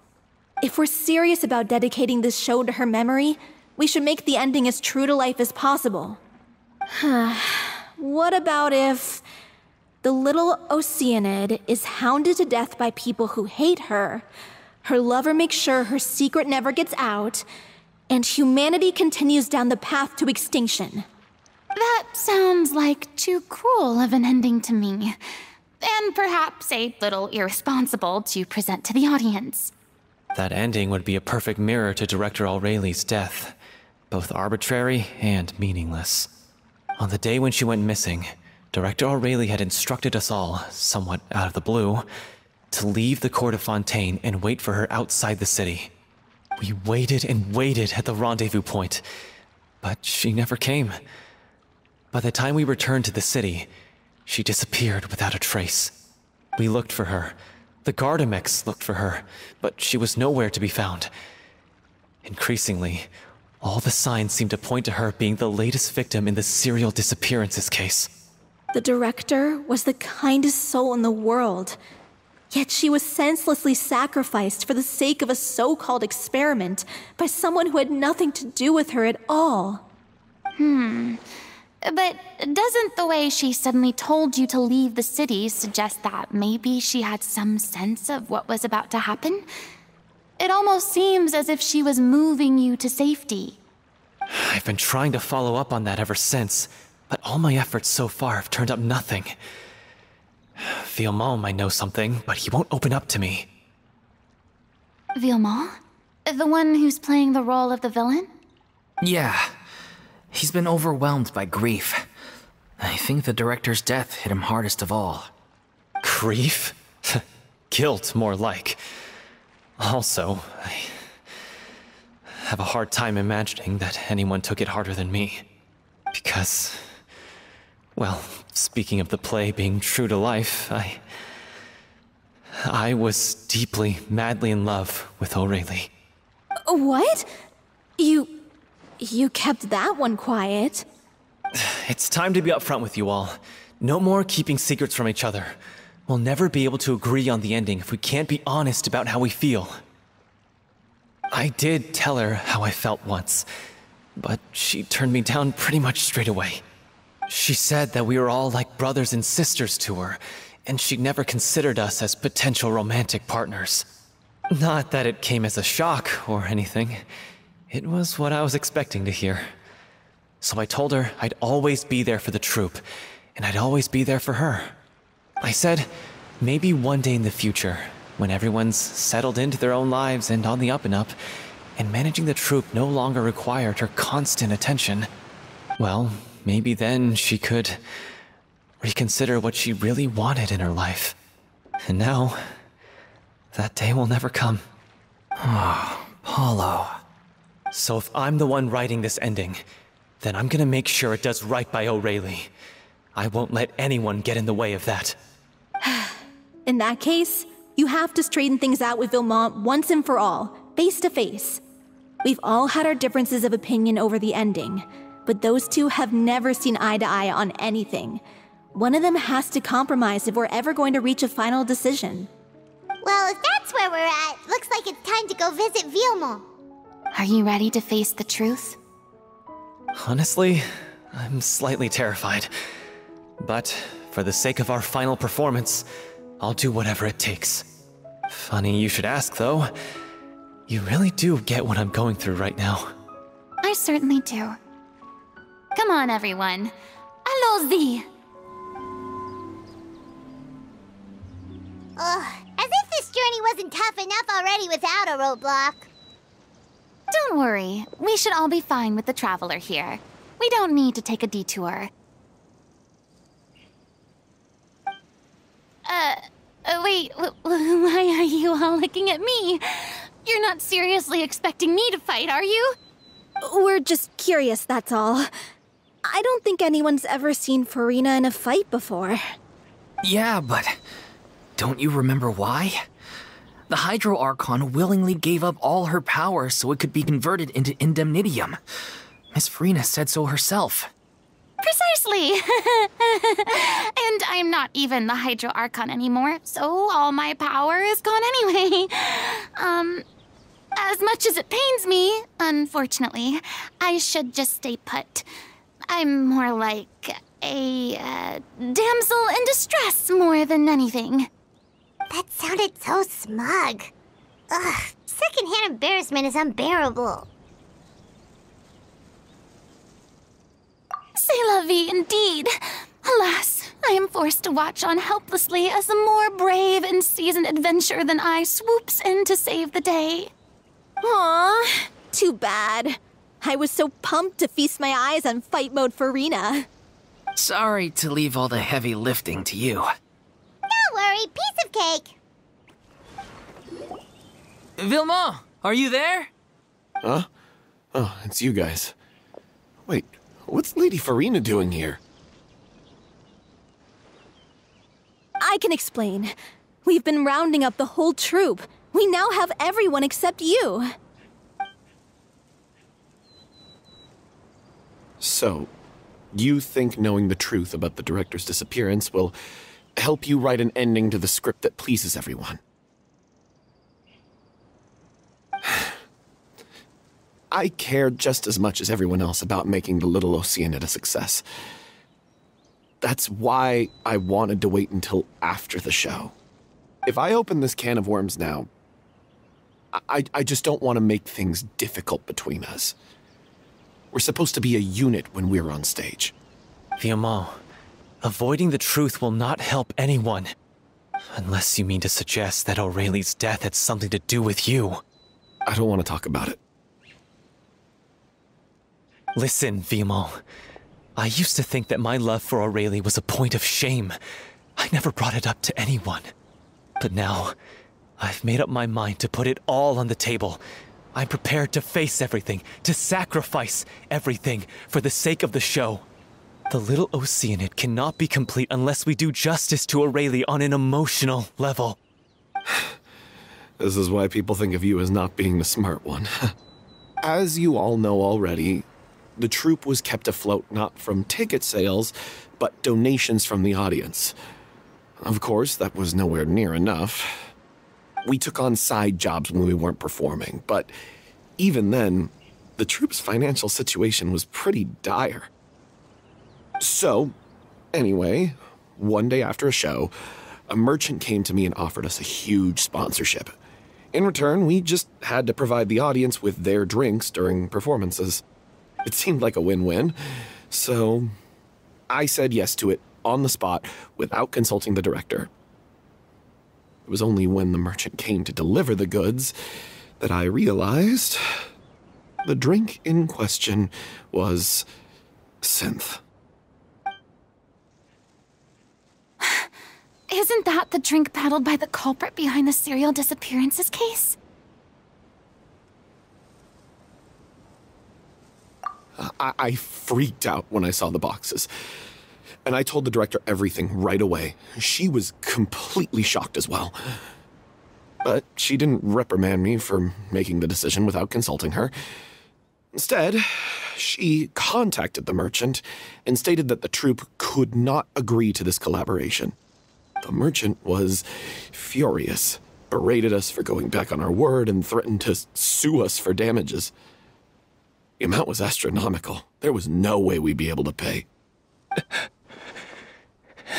If we're serious about dedicating this show to her memory, we should make the ending as true to life as possible. What about if the little Oceanid is hounded to death by people who hate her, her lover makes sure her secret never gets out, and humanity continues down the path to extinction? That sounds like too cruel of an ending to me, and perhaps a little irresponsible to present to the audience. That ending would be a perfect mirror to Director Aureli's death, both arbitrary and meaningless. On the day when she went missing, Director Aureli had instructed us all, somewhat out of the blue, to leave the court of Fontaine and wait for her outside the city. We waited and waited at the rendezvous point, but she never came. By the time we returned to the city, she disappeared without a trace. We looked for her. The Gardamex looked for her, but she was nowhere to be found. Increasingly, all the signs seemed to point to her being the latest victim in the serial disappearances case. The director was the kindest soul in the world, yet she was senselessly sacrificed for the sake of a so-called experiment by someone who had nothing to do with her at all. But doesn't the way she suddenly told you to leave the city suggest that maybe she had some sense of what was about to happen? It almost seems as if she was moving you to safety. I've been trying to follow up on that ever since, but all my efforts so far have turned up nothing. Villemont might know something, but he won't open up to me. Villemont? The one who's playing the role of the villain? Yeah. He's been overwhelmed by grief. I think the director's death hit him hardest of all. Grief? Guilt, more like. Also, I have a hard time imagining that anyone took it harder than me. Because, well, speaking of the play being true to life, I was deeply, madly in love with O'Reilly. What? You kept that one quiet. It's time to be upfront with you all. No more keeping secrets from each other. We'll never be able to agree on the ending if we can't be honest about how we feel. I did tell her how I felt once, but she turned me down pretty much straight away. She said that we were all like brothers and sisters to her, and she never considered us as potential romantic partners. Not that it came as a shock or anything. It was what I was expecting to hear. So I told her I'd always be there for the troupe, and I'd always be there for her. I said, maybe one day in the future, when everyone's settled into their own lives and on the up and up, and managing the troupe no longer required her constant attention, well, maybe then she could reconsider what she really wanted in her life. And now, that day will never come. Oh, Paulo. So if I'm the one writing this ending, then I'm gonna make sure it does right by O'Reilly. I won't let anyone get in the way of that. In that case, you have to straighten things out with Vilmont once and for all, face to face. We've all had our differences of opinion over the ending, but those two have never seen eye to eye on anything. One of them has to compromise if we're ever going to reach a final decision. Well, if that's where we're at, looks like it's time to go visit Vilmont. Are you ready to face the truth? Honestly, I'm slightly terrified. But for the sake of our final performance, I'll do whatever it takes. Funny you should ask, though. You really do get what I'm going through right now. I certainly do. Come on, everyone. Allons-y! Ugh, as if this journey wasn't tough enough already without a roadblock. Don't worry. We should all be fine with the traveler here. We don't need to take a detour. Wait, why are you all looking at me? You're not seriously expecting me to fight, are you? We're just curious, that's all. I don't think anyone's ever seen Furina in a fight before. Yeah, but don't you remember why? The Hydro Archon willingly gave up all her power so it could be converted into indemnitium. Miss Furina said so herself. Precisely! And I'm not even the Hydro Archon anymore, so all my power is gone anyway. As much as it pains me, unfortunately, I should just stay put. I'm more like a damsel in distress more than anything. That sounded so smug. Ugh, secondhand embarrassment is unbearable. C'est la vie indeed. Alas, I am forced to watch on helplessly as a more brave and seasoned adventurer than I swoops in to save the day. Aw, too bad. I was so pumped to feast my eyes on fight mode Furina. Sorry to leave all the heavy lifting to you. Don't worry, piece of cake. Vilmont, are you there? Huh? Oh, it's you guys. Wait, what's Lady Furina doing here? I can explain. We've been rounding up the whole troupe. We now have everyone except you. So, you think knowing the truth about the director's disappearance will help you write an ending to the script that pleases everyone? I care just as much as everyone else about making the Little Oceanid a success. That's why I wanted to wait until after the show. If I open this can of worms now, I just don't want to make things difficult between us. We're supposed to be a unit when we're on stage. Vilmont, avoiding the truth will not help anyone. Unless you mean to suggest that O'Reilly's death had something to do with you. I don't want to talk about it. Listen, Vilmont. I used to think that my love for O'Reilly was a point of shame. I never brought it up to anyone. But now, I've made up my mind to put it all on the table. I'm prepared to face everything, to sacrifice everything for the sake of the show. The Little Oceanid cannot be complete unless we do justice to Aurelie on an emotional level. This is why people think of you as not being the smart one. As you all know already, the troupe was kept afloat not from ticket sales, but donations from the audience. Of course, that was nowhere near enough. We took on side jobs when we weren't performing, but even then, the troupe's financial situation was pretty dire. So, anyway, one day after a show, a merchant came to me and offered us a huge sponsorship. In return, we just had to provide the audience with their drinks during performances. It seemed like a win-win, so I said yes to it on the spot without consulting the director. It was only when the merchant came to deliver the goods that I realized the drink in question was synth. Isn't that the drink peddled by the culprit behind the serial disappearances case? I freaked out when I saw the boxes. And I told the director everything right away. She was completely shocked as well. But she didn't reprimand me for making the decision without consulting her. Instead, she contacted the merchant and stated that the troupe could not agree to this collaboration. The merchant was furious, berated us for going back on our word, and threatened to sue us for damages. The amount was astronomical. There was no way we'd be able to pay.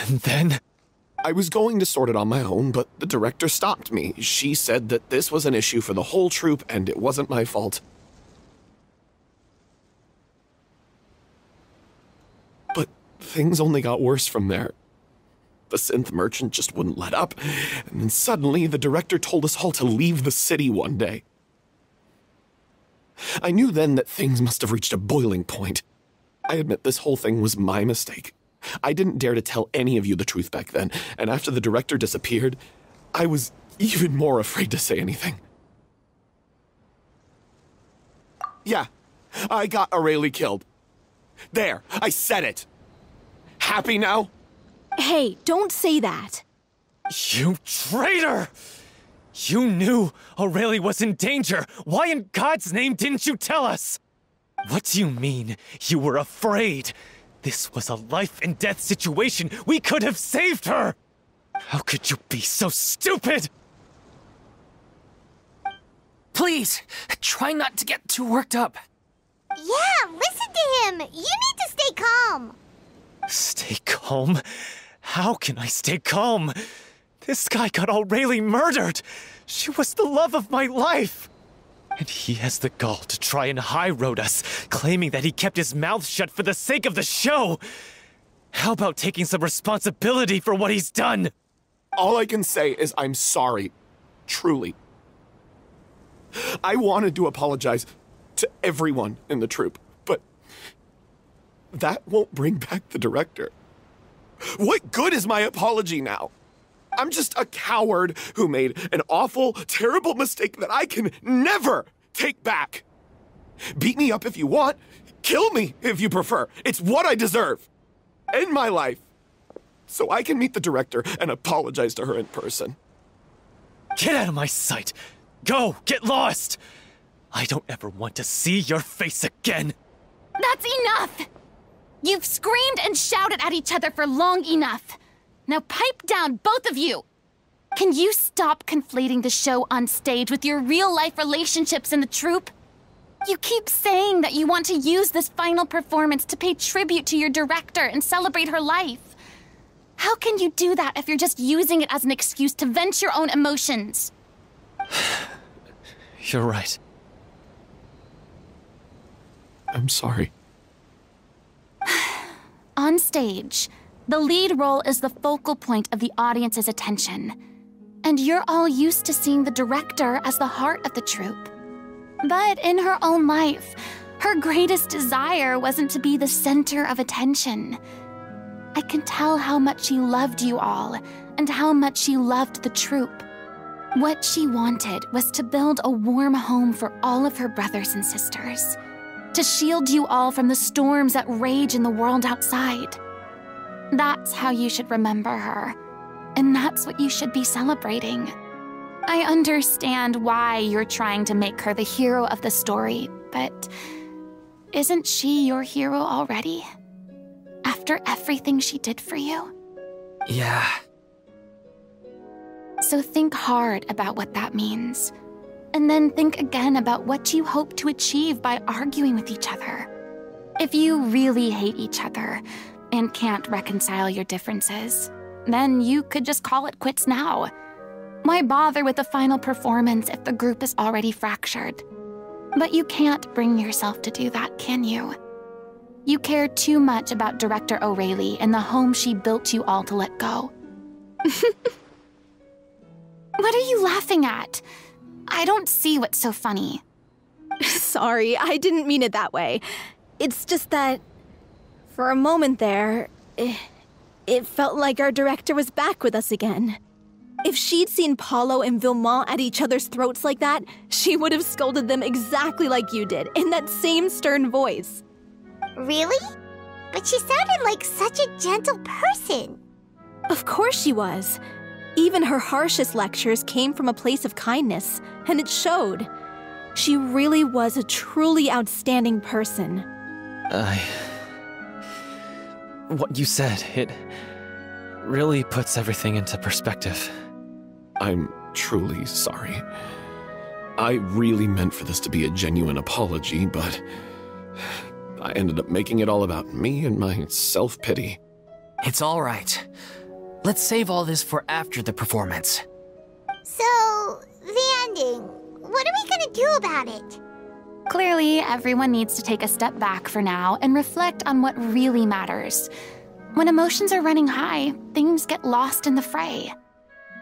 And then? I was going to sort it on my own, but the director stopped me. She said that this was an issue for the whole troupe, and it wasn't my fault. But things only got worse from there. The synth merchant just wouldn't let up, and then suddenly the director told us all to leave the city one day. I knew then that things must have reached a boiling point. I admit this whole thing was my mistake. I didn't dare to tell any of you the truth back then, and after the director disappeared, I was even more afraid to say anything. Yeah, I got Aurelie killed. There, I said it. Happy now? Hey, don't say that. You traitor! You knew Aurelie was in danger. Why in God's name didn't you tell us? What do you mean, you were afraid? This was a life-and-death situation. We could have saved her! How could you be so stupid? Please, try not to get too worked up. Yeah, listen to him. You need to stay calm. Stay calm? How can I stay calm? This guy got Aurelie murdered. She was the love of my life. And he has the gall to try and high-road us, claiming that he kept his mouth shut for the sake of the show. How about taking some responsibility for what he's done? All I can say is I'm sorry. Truly. I wanted to apologize to everyone in the troupe, but that won't bring back the director. What good is my apology now? I'm just a coward who made an awful, terrible mistake that I can never take back. Beat me up if you want. Kill me if you prefer. It's what I deserve. End my life. So I can meet the director and apologize to her in person. Get out of my sight. Go, get lost. I don't ever want to see your face again. That's enough! You've screamed and shouted at each other for long enough. Now pipe down, both of you! Can you stop conflating the show on stage with your real-life relationships in the troupe? You keep saying that you want to use this final performance to pay tribute to your director and celebrate her life. How can you do that if you're just using it as an excuse to vent your own emotions? You're right. I'm sorry. On stage, the lead role is the focal point of the audience's attention. And you're all used to seeing the director as the heart of the troupe. But in her own life, her greatest desire wasn't to be the center of attention. I can tell how much she loved you all, and how much she loved the troupe. What she wanted was to build a warm home for all of her brothers and sisters, to shield you all from the storms that rage in the world outside. That's how you should remember her, and that's what you should be celebrating. I understand why you're trying to make her the hero of the story, but isn't she your hero already? After everything she did for you? Yeah. So think hard about what that means. And then think again about what you hope to achieve by arguing with each other. If you really hate each other and can't reconcile your differences, then you could just call it quits now. Why bother with the final performance if the group is already fractured? But you can't bring yourself to do that, can you? You care too much about Director O'Reilly and the home she built you all to let go. What are you laughing at? I don't see what's so funny. Sorry, I didn't mean it that way. It's just that, for a moment there, it felt like our director was back with us again. If she'd seen Paulo and Vilmont at each other's throats like that, she would have scolded them exactly like you did, in that same stern voice. Really? But she sounded like such a gentle person. Of course she was. Even her harshest lectures came from a place of kindness, and it showed. She really was a truly outstanding person. What you said, it really puts everything into perspective. I'm truly sorry. I really meant for this to be a genuine apology, but I ended up making it all about me and my self-pity. It's all right. Let's save all this for after the performance. So, the ending. What are we gonna do about it? Clearly, everyone needs to take a step back for now and reflect on what really matters. When emotions are running high, things get lost in the fray.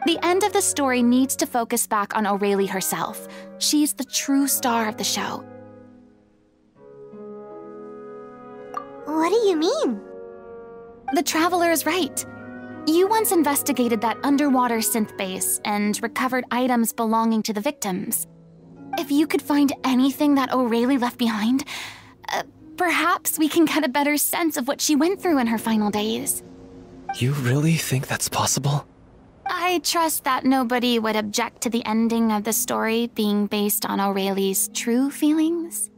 The end of the story needs to focus back on O'Reilly herself. She's the true star of the show. What do you mean? The Traveler is right. You once investigated that underwater synth base and recovered items belonging to the victims. If you could find anything that O'Reilly left behind, perhaps we can get a better sense of what she went through in her final days. You really think that's possible? I trust that nobody would object to the ending of the story being based on O'Reilly's true feelings.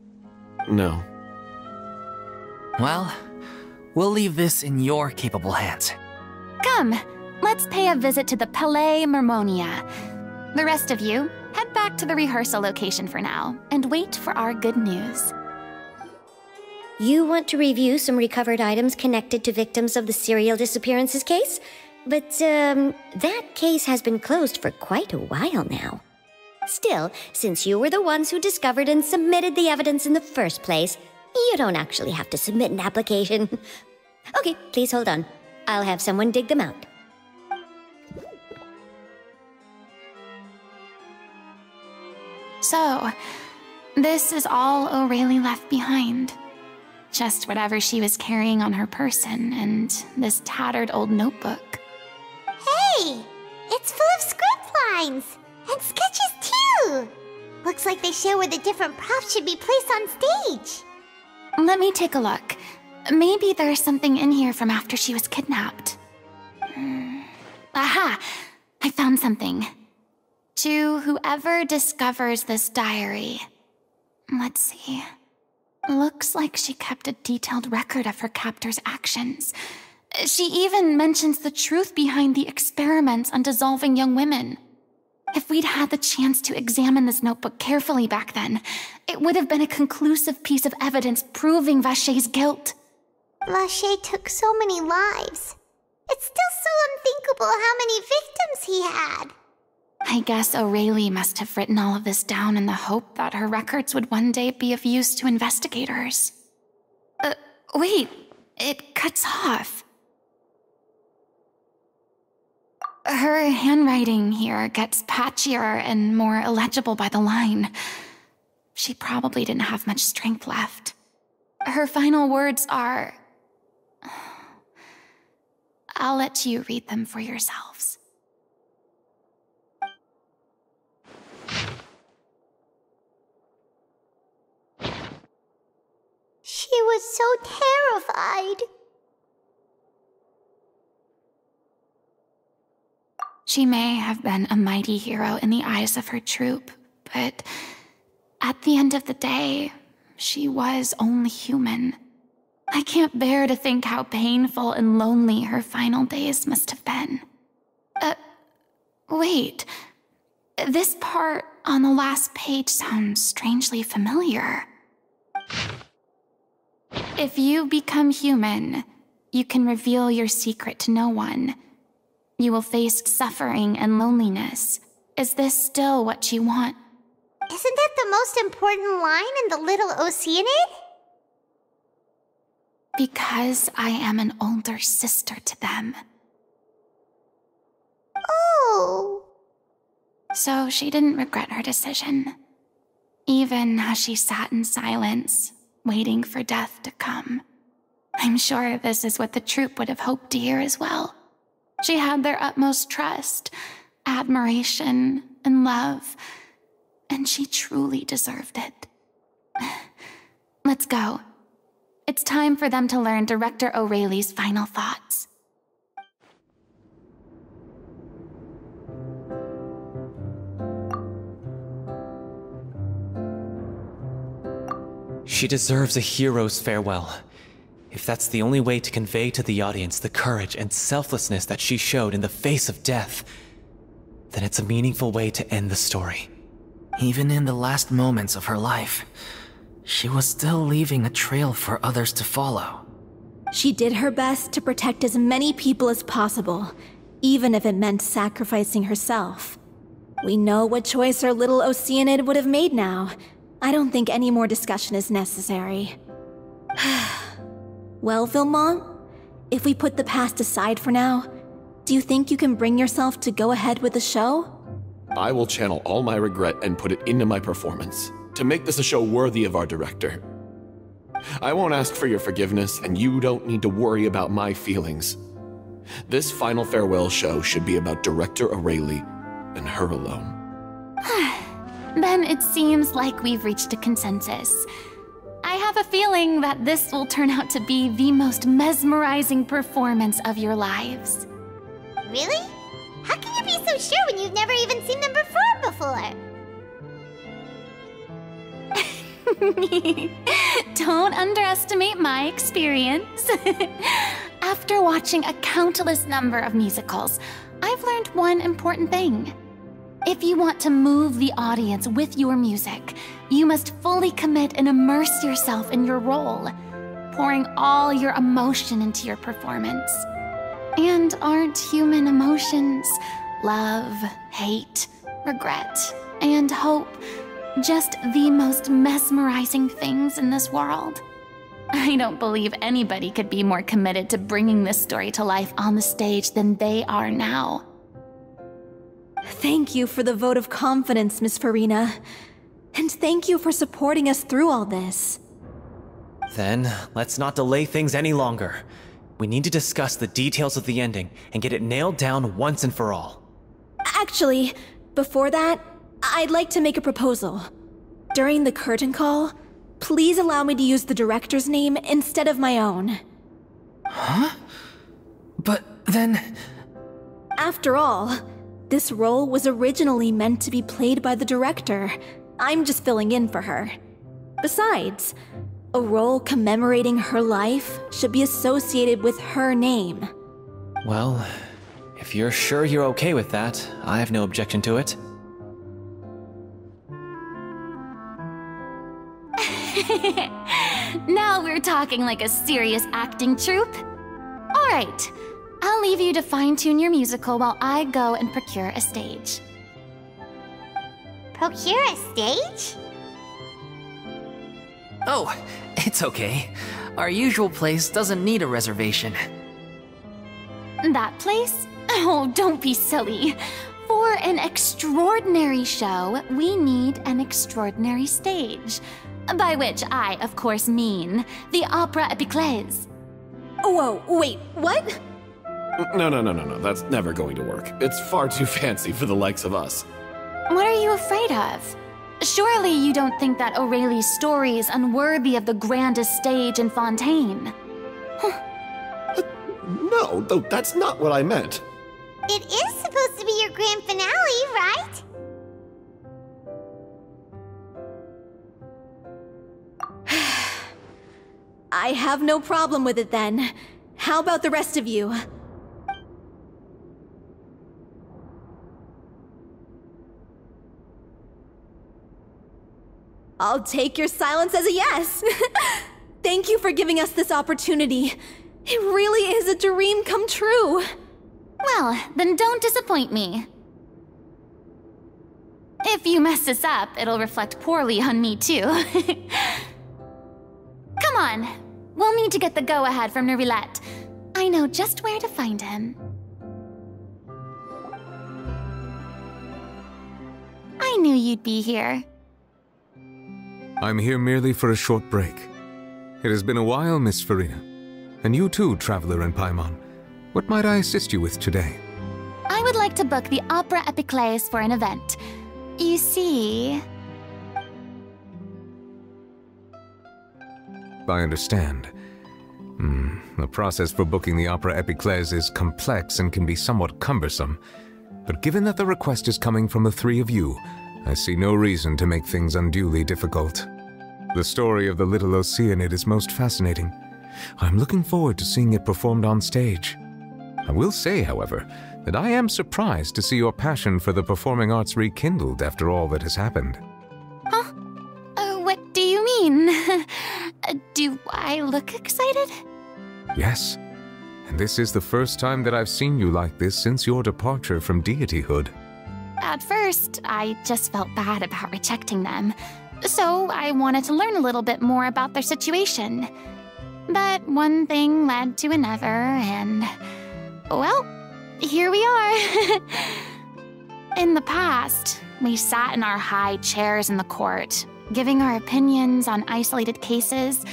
No. Well, we'll leave this in your capable hands. Come, let's pay a visit to the Palais Mermonia. The rest of you, head back to the rehearsal location for now, and wait for our good news. You want to review some recovered items connected to victims of the serial disappearances case? But, that case has been closed for quite a while now. Still, since you were the ones who discovered and submitted the evidence in the first place, you don't actually have to submit an application. Okay, please hold on. I'll have someone dig them out. So, this is all O'Reilly left behind. Just whatever she was carrying on her person and this tattered old notebook. Hey! It's full of script lines! And sketches too! Looks like they show where the different props should be placed on stage. Let me take a look. Maybe there's something in here from after she was kidnapped. Aha! I found something. To whoever discovers this diary. Let's see. Looks like she kept a detailed record of her captor's actions. She even mentions the truth behind the experiments on dissolving young women. If we'd had the chance to examine this notebook carefully back then, it would have been a conclusive piece of evidence proving Vacher's guilt. Vacher took so many lives. It's still so unthinkable how many victims he had. I guess O'Reilly must have written all of this down in the hope that her records would one day be of use to investigators. Wait, it cuts off. Her handwriting here gets patchier and more illegible by the line. She probably didn't have much strength left. Her final words are... I'll let you read them for yourselves. She may have been a mighty hero in the eyes of her troop, but at the end of the day, she was only human. I can't bear to think how painful and lonely her final days must have been. Wait. This part on the last page sounds strangely familiar. If you become human, you can reveal your secret to no one. You will face suffering and loneliness. Is this still what you want? Isn't that the most important line in the Little Oceanid? Because I am an older sister to them. Oh. So she didn't regret her decision, even as she sat in silence, waiting for death to come. I'm sure this is what the troupe would have hoped to hear as well. She had their utmost trust, admiration, and love, and she truly deserved it. Let's go. It's time for them to learn Director O'Reilly's final thoughts. She deserves a hero's farewell. If that's the only way to convey to the audience the courage and selflessness that she showed in the face of death, then it's a meaningful way to end the story. Even in the last moments of her life, she was still leaving a trail for others to follow. She did her best to protect as many people as possible, even if it meant sacrificing herself. We know what choice our little Oceanid would have made now. I don't think any more discussion is necessary. Well, Vilmont, if we put the past aside for now, do you think you can bring yourself to go ahead with the show? I will channel all my regret and put it into my performance, to make this a show worthy of our director. I won't ask for your forgiveness, and you don't need to worry about my feelings. This final farewell show should be about Director O'Reilly and her alone. Then it seems like we've reached a consensus. I have a feeling that this will turn out to be the most mesmerizing performance of your lives. Really? How can you be so sure when you've never even seen them perform before? Don't underestimate my experience. After watching a countless number of musicals, I've learned one important thing. If you want to move the audience with your music, you must fully commit and immerse yourself in your role, pouring all your emotion into your performance. And aren't human emotions, love, hate, regret, and hope, just the most mesmerizing things in this world? I don't believe anybody could be more committed to bringing this story to life on the stage than they are now. Thank you for the vote of confidence, Miss Furina. And thank you for supporting us through all this. Then, let's not delay things any longer. We need to discuss the details of the ending and get it nailed down once and for all. Actually, before that, I'd like to make a proposal. During the curtain call, please allow me to use the director's name instead of my own. Huh? But then... After all, this role was originally meant to be played by the director. I'm just filling in for her. Besides, a role commemorating her life should be associated with her name. Well, if you're sure you're okay with that, I have no objection to it. Now we're talking like a serious acting troupe. All right, I'll leave you to fine-tune your musical while I go and procure a stage. Procure a stage? Oh, it's okay. Our usual place doesn't need a reservation. That place? Oh, don't be silly. For an extraordinary show, we need an extraordinary stage. By which I, of course, mean the Opera Epiclese. Whoa, wait, what? No, that's never going to work. It's far too fancy for the likes of us. What are you afraid of? Surely you don't think that O'Reilly's story is unworthy of the grandest stage in Fontaine. No, that's not what I meant. It is supposed to be your grand finale, right? I have no problem with it then. How about the rest of you? I'll take your silence as a yes. Thank you for giving us this opportunity. It really is a dream come true. Well, then don't disappoint me. If you mess this up, it'll reflect poorly on me too. Come on, we'll need to get the go-ahead from Nervilette. I know just where to find him. I knew you'd be here. I'm here merely for a short break. It has been a while, Miss Furina. And you too, Traveler in Paimon. What might I assist you with today? I would like to book the Opera Epiclese for an event. You see... I understand. The process for booking the Opera Epiclese is complex and can be somewhat cumbersome. But given that the request is coming from the three of you, I see no reason to make things unduly difficult. The story of the little Oceanid is most fascinating. I'm looking forward to seeing it performed on stage. I will say, however, that I am surprised to see your passion for the performing arts rekindled after all that has happened. Huh? What do you mean? Do I look excited? Yes. And this is the first time that I've seen you like this since your departure from deityhood. At first, I just felt bad about rejecting them. So I wanted to learn a little bit more about their situation. But one thing led to another, and... well, here we are. In the past, we sat in our high chairs in the court, giving our opinions on isolated cases,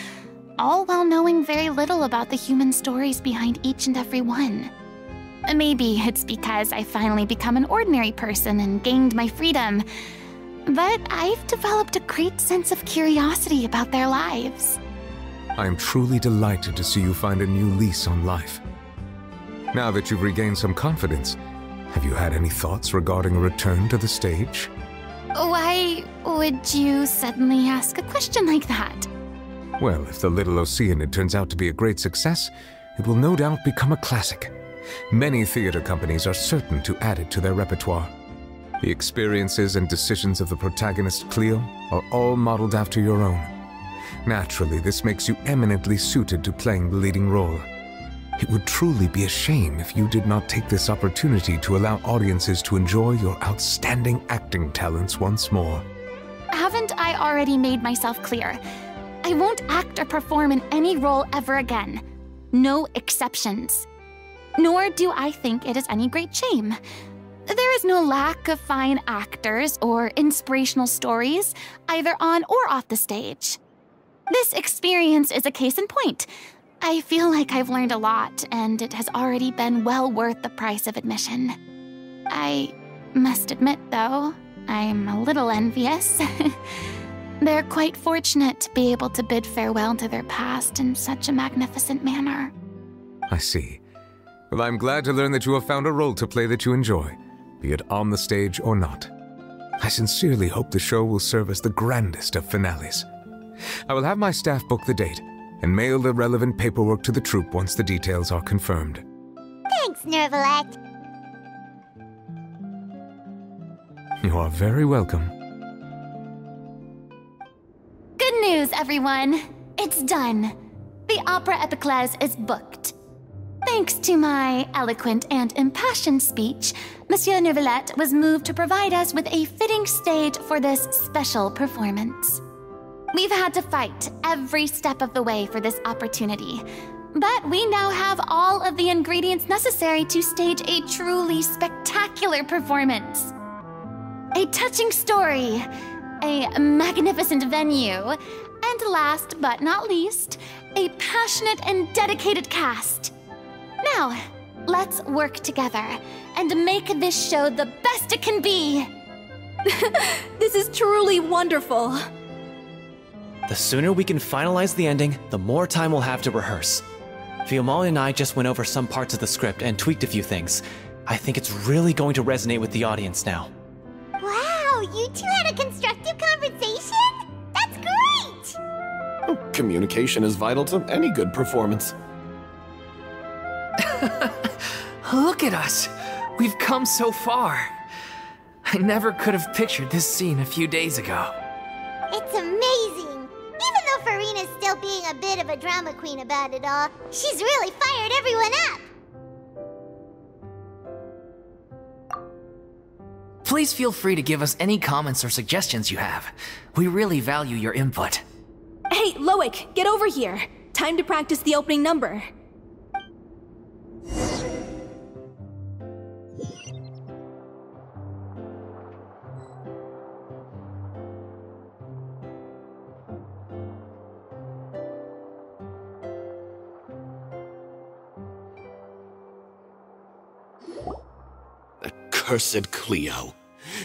all while knowing very little about the human stories behind each and every one. Maybe it's because I finally become an ordinary person and gained my freedom, but I've developed a great sense of curiosity about their lives. I am truly delighted to see you find a new lease on life. Now that you've regained some confidence, have you had any thoughts regarding a return to the stage? Why would you suddenly ask a question like that? Well, if the Little Oceanid turns out to be a great success, it will no doubt become a classic. Many theater companies are certain to add it to their repertoire. The experiences and decisions of the protagonist, Cleo, are all modeled after your own. Naturally, this makes you eminently suited to playing the leading role. It would truly be a shame if you did not take this opportunity to allow audiences to enjoy your outstanding acting talents once more. Haven't I already made myself clear? I won't act or perform in any role ever again. No exceptions. Nor do I think it is any great shame. There is no lack of fine actors or inspirational stories, either on or off the stage. This experience is a case in point. I feel like I've learned a lot, and it has already been well worth the price of admission. I must admit, though, I'm a little envious. They're quite fortunate to be able to bid farewell to their past in such a magnificent manner. I see. Well, I'm glad to learn that you have found a role to play that you enjoy, be it on the stage or not. I sincerely hope the show will serve as the grandest of finales. I will have my staff book the date and mail the relevant paperwork to the troupe once the details are confirmed. Thanks, Nervilette. You are very welcome. Good news, everyone. It's done. The Opera Epiclese is booked. Thanks to my eloquent and impassioned speech, Monsieur Nervilette was moved to provide us with a fitting stage for this special performance. We've had to fight every step of the way for this opportunity, but we now have all of the ingredients necessary to stage a truly spectacular performance. A touching story, a magnificent venue, and last but not least, a passionate and dedicated cast. Now, let's work together and make this show the best it can be. This is truly wonderful. The sooner we can finalize the ending, the more time we'll have to rehearse. Fiamma and I just went over some parts of the script and tweaked a few things. I think it's really going to resonate with the audience now. Wow, you two had a constructive conversation? That's great! Communication is vital to any good performance. Look at us! We've come so far. I never could have pictured this scene a few days ago. It's amazing! Even though Furina's still being a bit of a drama queen about it all, she's really fired everyone up! Please feel free to give us any comments or suggestions you have. We really value your input. Hey, Loic, get over here. Time to practice the opening number. Cursed Cleo.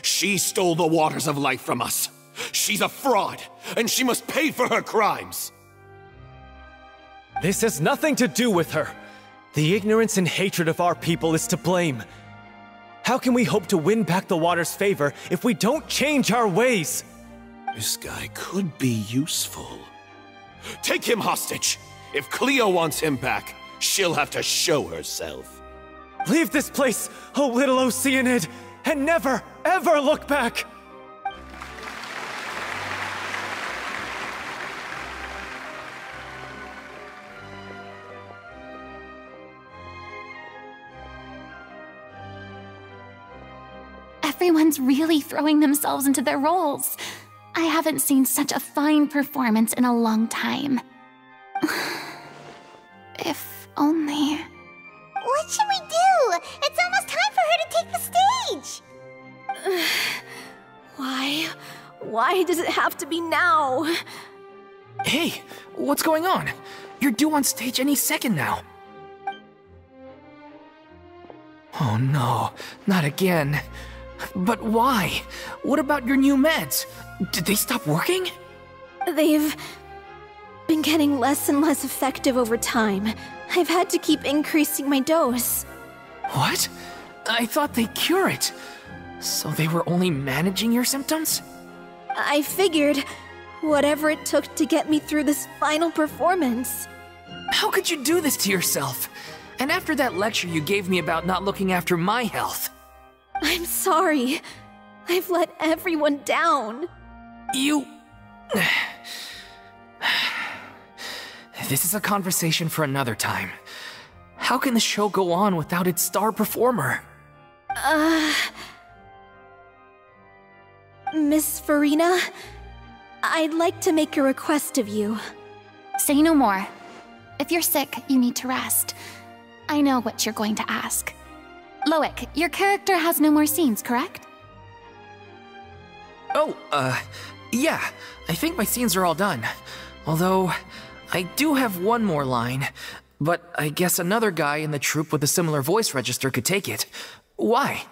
She stole the waters of life from us. She's a fraud, and she must pay for her crimes. This has nothing to do with her. The ignorance and hatred of our people is to blame. How can we hope to win back the water's favor if we don't change our ways? This guy could be useful. Take him hostage. If Cleo wants him back, she'll have to show herself. Leave this place, oh little Oceanid, and never, ever look back! Everyone's really throwing themselves into their roles. I haven't seen such a fine performance in a long time. If only... What should we do? It's almost time for her to take the stage! Why does it have to be now? Hey, what's going on? You're due on stage any second now. Oh no, not again. But why? What about your new meds? Did they stop working? They've been getting less and less effective over time. I've had to keep increasing my dose. What? I thought they cure it. So they were only managing your symptoms? I figured whatever it took to get me through this final performance. How could you do this to yourself? And after that lecture you gave me about not looking after my health. I'm sorry. I've let everyone down. You... This is a conversation for another time. How can the show go on without its star performer? Miss Furina, I'd like to make a request of you. Say no more. If you're sick, you need to rest. I know what you're going to ask. Loic, your character has no more scenes, correct? Oh, yeah. I think my scenes are all done. Although, I do have one more line. But I guess another guy in the troupe with a similar voice register could take it. Why?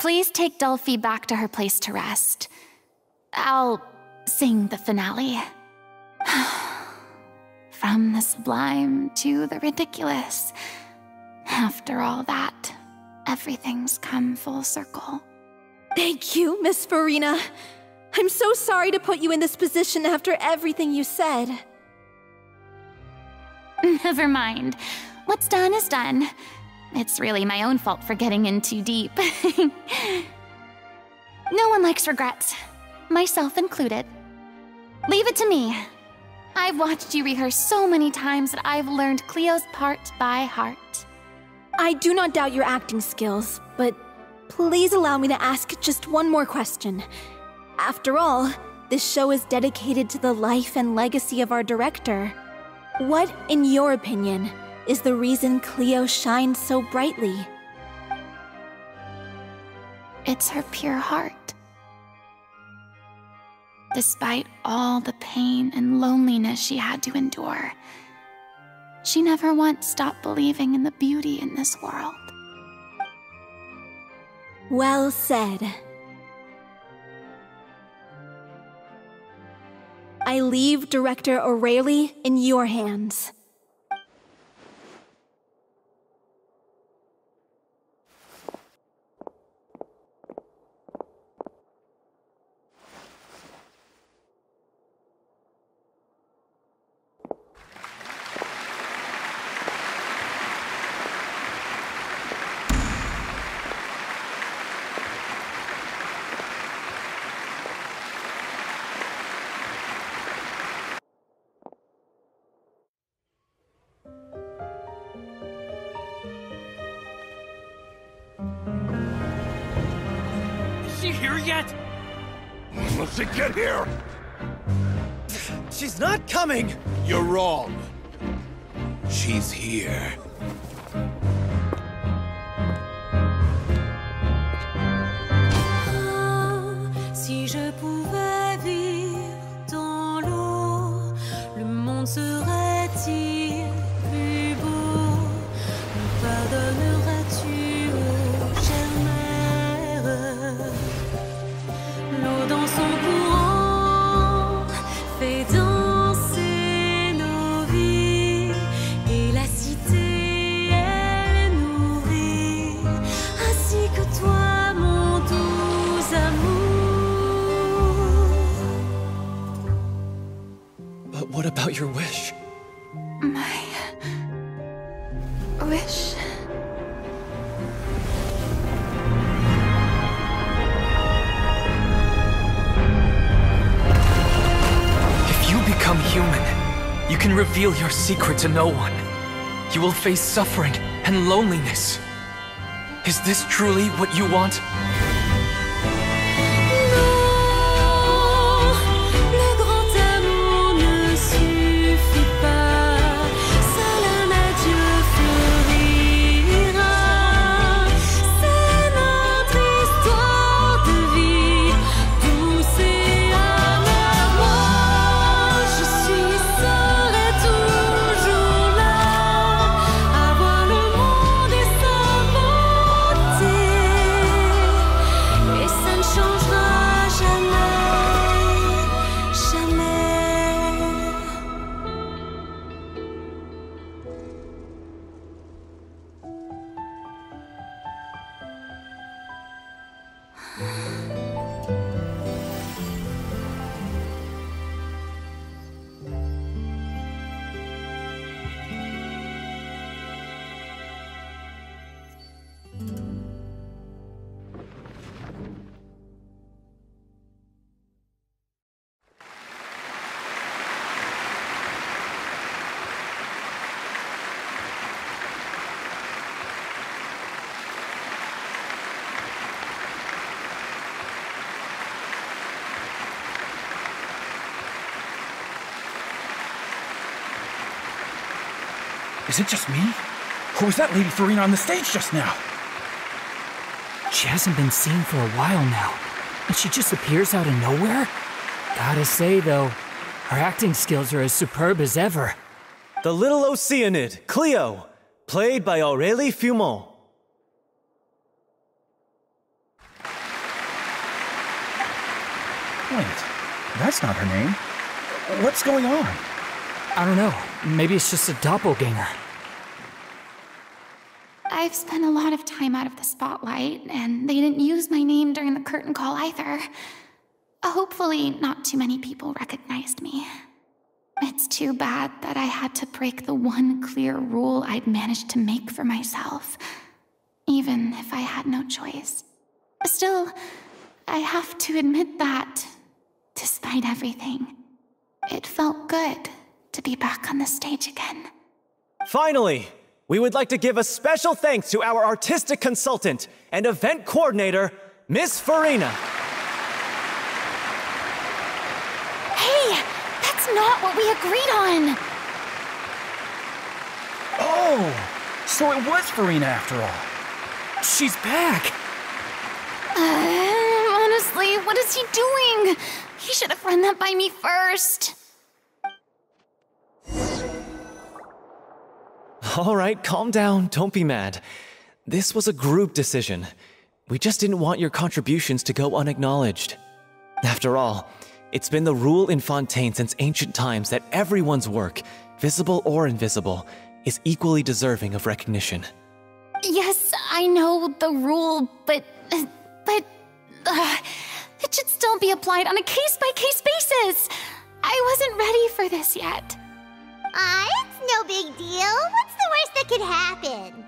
Please take Delphi back to her place to rest. I'll sing the finale. From the sublime to the ridiculous. After all that, everything's come full circle. Thank you, Miss Furina. I'm so sorry to put you in this position after everything you said. Never mind. What's done is done. It's really my own fault for getting in too deep. No one likes regrets, myself included. Leave it to me. I've watched you rehearse so many times that I've learned Cleo's part by heart. I do not doubt your acting skills, but please allow me to ask just one more question. After all, this show is dedicated to the life and legacy of our director. What, in your opinion, is the reason Cleo shines so brightly? It's her pure heart. Despite all the pain and loneliness she had to endure, she never once stopped believing in the beauty in this world. Well said. I leave Director O'Reilly in your hands. Is she here yet? Let's get here! She's not coming! You're wrong. She's here. Si je pouvais vivre dans l'eau, le monde serait-il plus beau? Me pardonneras-tu, ô chère mère? L'eau dans son courant fait danser nos vies, et la cité elle nourrit, ainsi que toi, mon doux amour. But what about your wish? My wish. If you become human, you can reveal your secret to no one. You will face suffering and loneliness. Is this truly what you want? Le grand amour ne suffit pas, seul un adieu fleurira. C'est notre histoire de vie, douce et amère. Moi, je suis, serai toujours là, à voir le monde et s'inventer. Et ça ne changera jamais, jamais. Is it just me? Or was that Lady Furina on the stage just now? She hasn't been seen for a while now, and she just appears out of nowhere? Gotta say, though, her acting skills are as superb as ever. The Little Oceanid, Cleo, played by Aurélie Fumont. Wait, that's not her name. What's going on? I don't know, maybe it's just a doppelganger. I've spent a lot of time out of the spotlight, and they didn't use my name during the curtain call either. Hopefully, not too many people recognized me. It's too bad that I had to break the one clear rule I'd managed to make for myself, even if I had no choice. Still, I have to admit that, despite everything, it felt good to be back on the stage again. Finally, we would like to give a special thanks to our artistic consultant and event coordinator, Miss Furina. Hey, that's not what we agreed on! Oh, so it was Furina after all. She's back! Honestly, what is he doing? He should have run that by me first. All right, calm down, don't be mad. This was a group decision. We just didn't want your contributions to go unacknowledged. After all, it's been the rule in Fontaine since ancient times that everyone's work, visible or invisible, is equally deserving of recognition. Yes, I know the rule, but it should still be applied on a case-by-case basis. I wasn't ready for this yet. It's no big deal. What's the worst that could happen?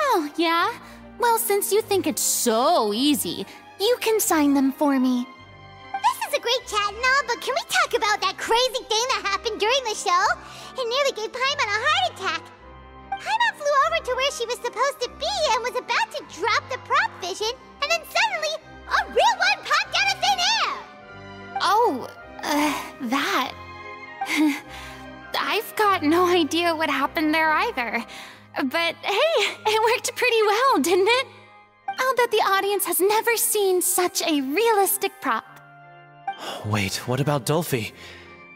Oh, yeah? Well, since you think it's so easy, you can sign them for me. This is a great chat and all, but can we talk about that crazy thing that happened during the show? It nearly gave Paimon a heart attack. she was supposed to be and was about to drop the prop vision, and then suddenly, a real one popped out of thin air! Oh, that. I've got no idea what happened there either. But hey, it worked pretty well, didn't it? I'll bet the audience has never seen such a realistic prop. Wait, what about Dolphy?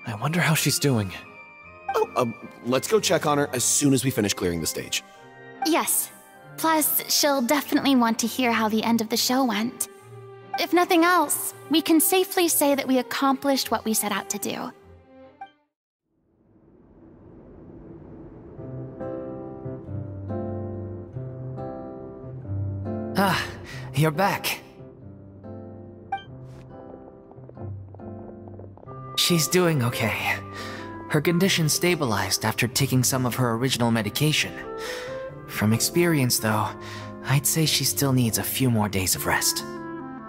I wonder how she's doing. Oh, let's go check on her as soon as we finish clearing the stage. Yes. Plus, she'll definitely want to hear how the end of the show went. If nothing else, we can safely say that we accomplished what we set out to do. Ah, you're back. She's doing okay. Her condition stabilized after taking some of her original medication. From experience, though, I'd say she still needs a few more days of rest.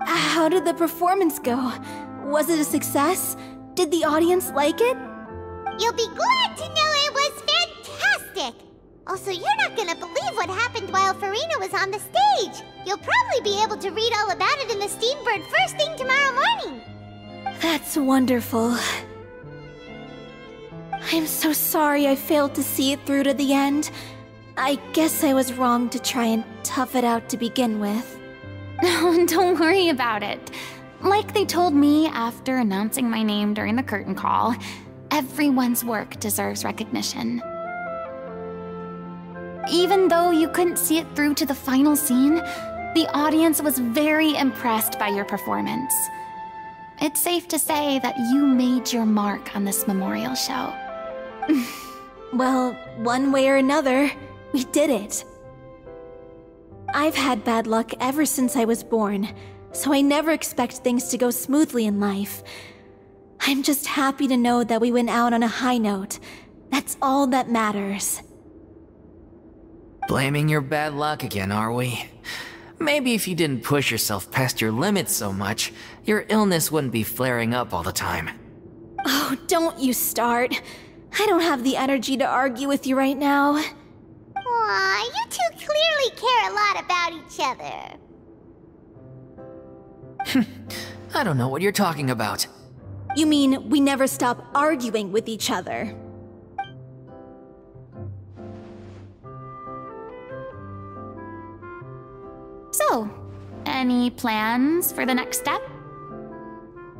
How did the performance go? Was it a success? Did the audience like it? You'll be glad to know it was fantastic! Also, you're not gonna believe what happened while Furina was on the stage! You'll probably be able to read all about it in the Steambird first thing tomorrow morning! That's wonderful. I'm so sorry I failed to see it through to the end. I guess I was wrong to try and tough it out to begin with. No, don't worry about it. Like they told me after announcing my name during the curtain call, everyone's work deserves recognition. Even though you couldn't see it through to the final scene, the audience was very impressed by your performance. It's safe to say that you made your mark on this memorial show. Well, one way or another, we did it. I've had bad luck ever since I was born, so I never expect things to go smoothly in life. I'm just happy to know that we went out on a high note. That's all that matters. Blaming your bad luck again, are we? Maybe if you didn't push yourself past your limits so much, your illness wouldn't be flaring up all the time. Oh, don't you start. I don't have the energy to argue with you right now. Aw, you two clearly care a lot about each other. I don't know what you're talking about. You mean we never stop arguing with each other? So, any plans for the next step?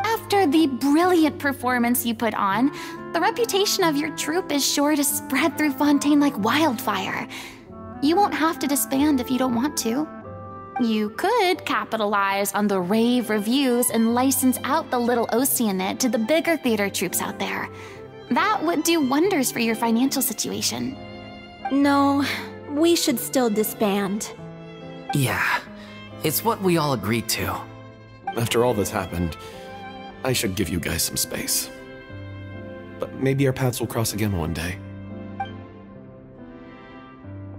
After the brilliant performance you put on, the reputation of your troupe is sure to spread through Fontaine like wildfire. You won't have to disband if you don't want to. You could capitalize on the rave reviews and license out the Little Oceanid to the bigger theater troupes out there. That would do wonders for your financial situation. No, we should still disband. Yeah, it's what we all agreed to. After all that's happened, I should give you guys some space. But maybe our paths will cross again one day.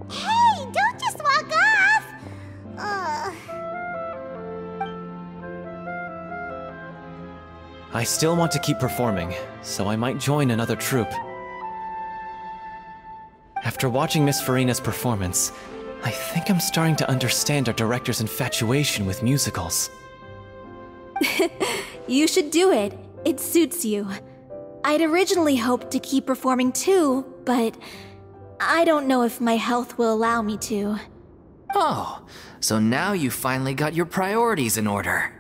Hey, don't just walk off! I still want to keep performing, so I might join another troupe. After watching Miss Furina's performance, I think I'm starting to understand our director's infatuation with musicals. You should do it. It suits you. I'd originally hoped to keep performing too, but I don't know if my health will allow me to. Oh, so now you finally got your priorities in order.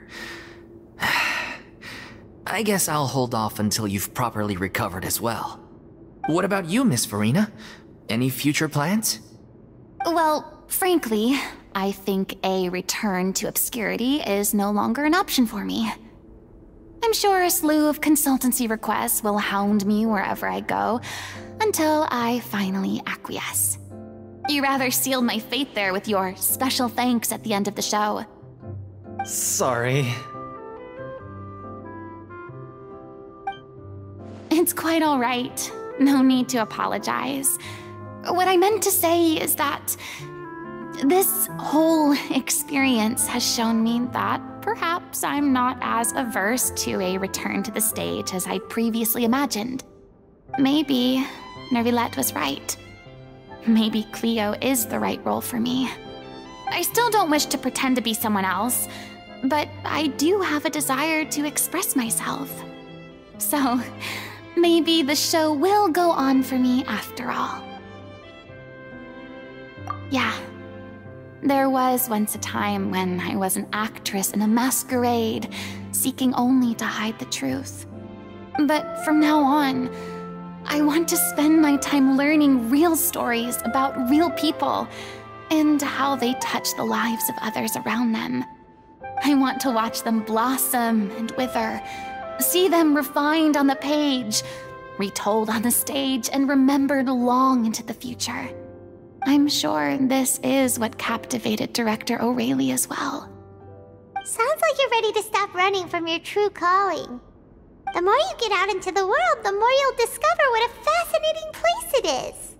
I guess I'll hold off until you've properly recovered as well. What about you, Miss Furina? Any future plans? Well, frankly, I think a return to obscurity is no longer an option for me. I'm sure a slew of consultancy requests will hound me wherever I go, until I finally acquiesce. You rather sealed my fate there with your special thanks at the end of the show. Sorry. It's quite all right. No need to apologize. What I meant to say is that this whole experience has shown me that perhaps I'm not as averse to a return to the stage as I previously imagined. Maybe Nervilette was right. maybe Cleo is the right role for me. I still don't wish to pretend to be someone else, but I do have a desire to express myself. So, maybe the show will go on for me after all. Yeah. There was once a time when I was an actress in a masquerade, seeking only to hide the truth. But from now on, I want to spend my time learning real stories about real people and how they touch the lives of others around them. I want to watch them blossom and wither, see them refined on the page, retold on the stage, and remembered long into the future. I'm sure this is what captivated director O'Reilly as well. Sounds like you're ready to stop running from your true calling. The more you get out into the world, the more you'll discover what a fascinating place it is.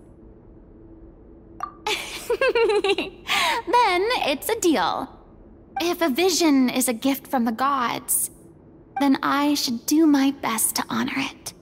Then it's a deal. If a vision is a gift from the gods, then I should do my best to honor it.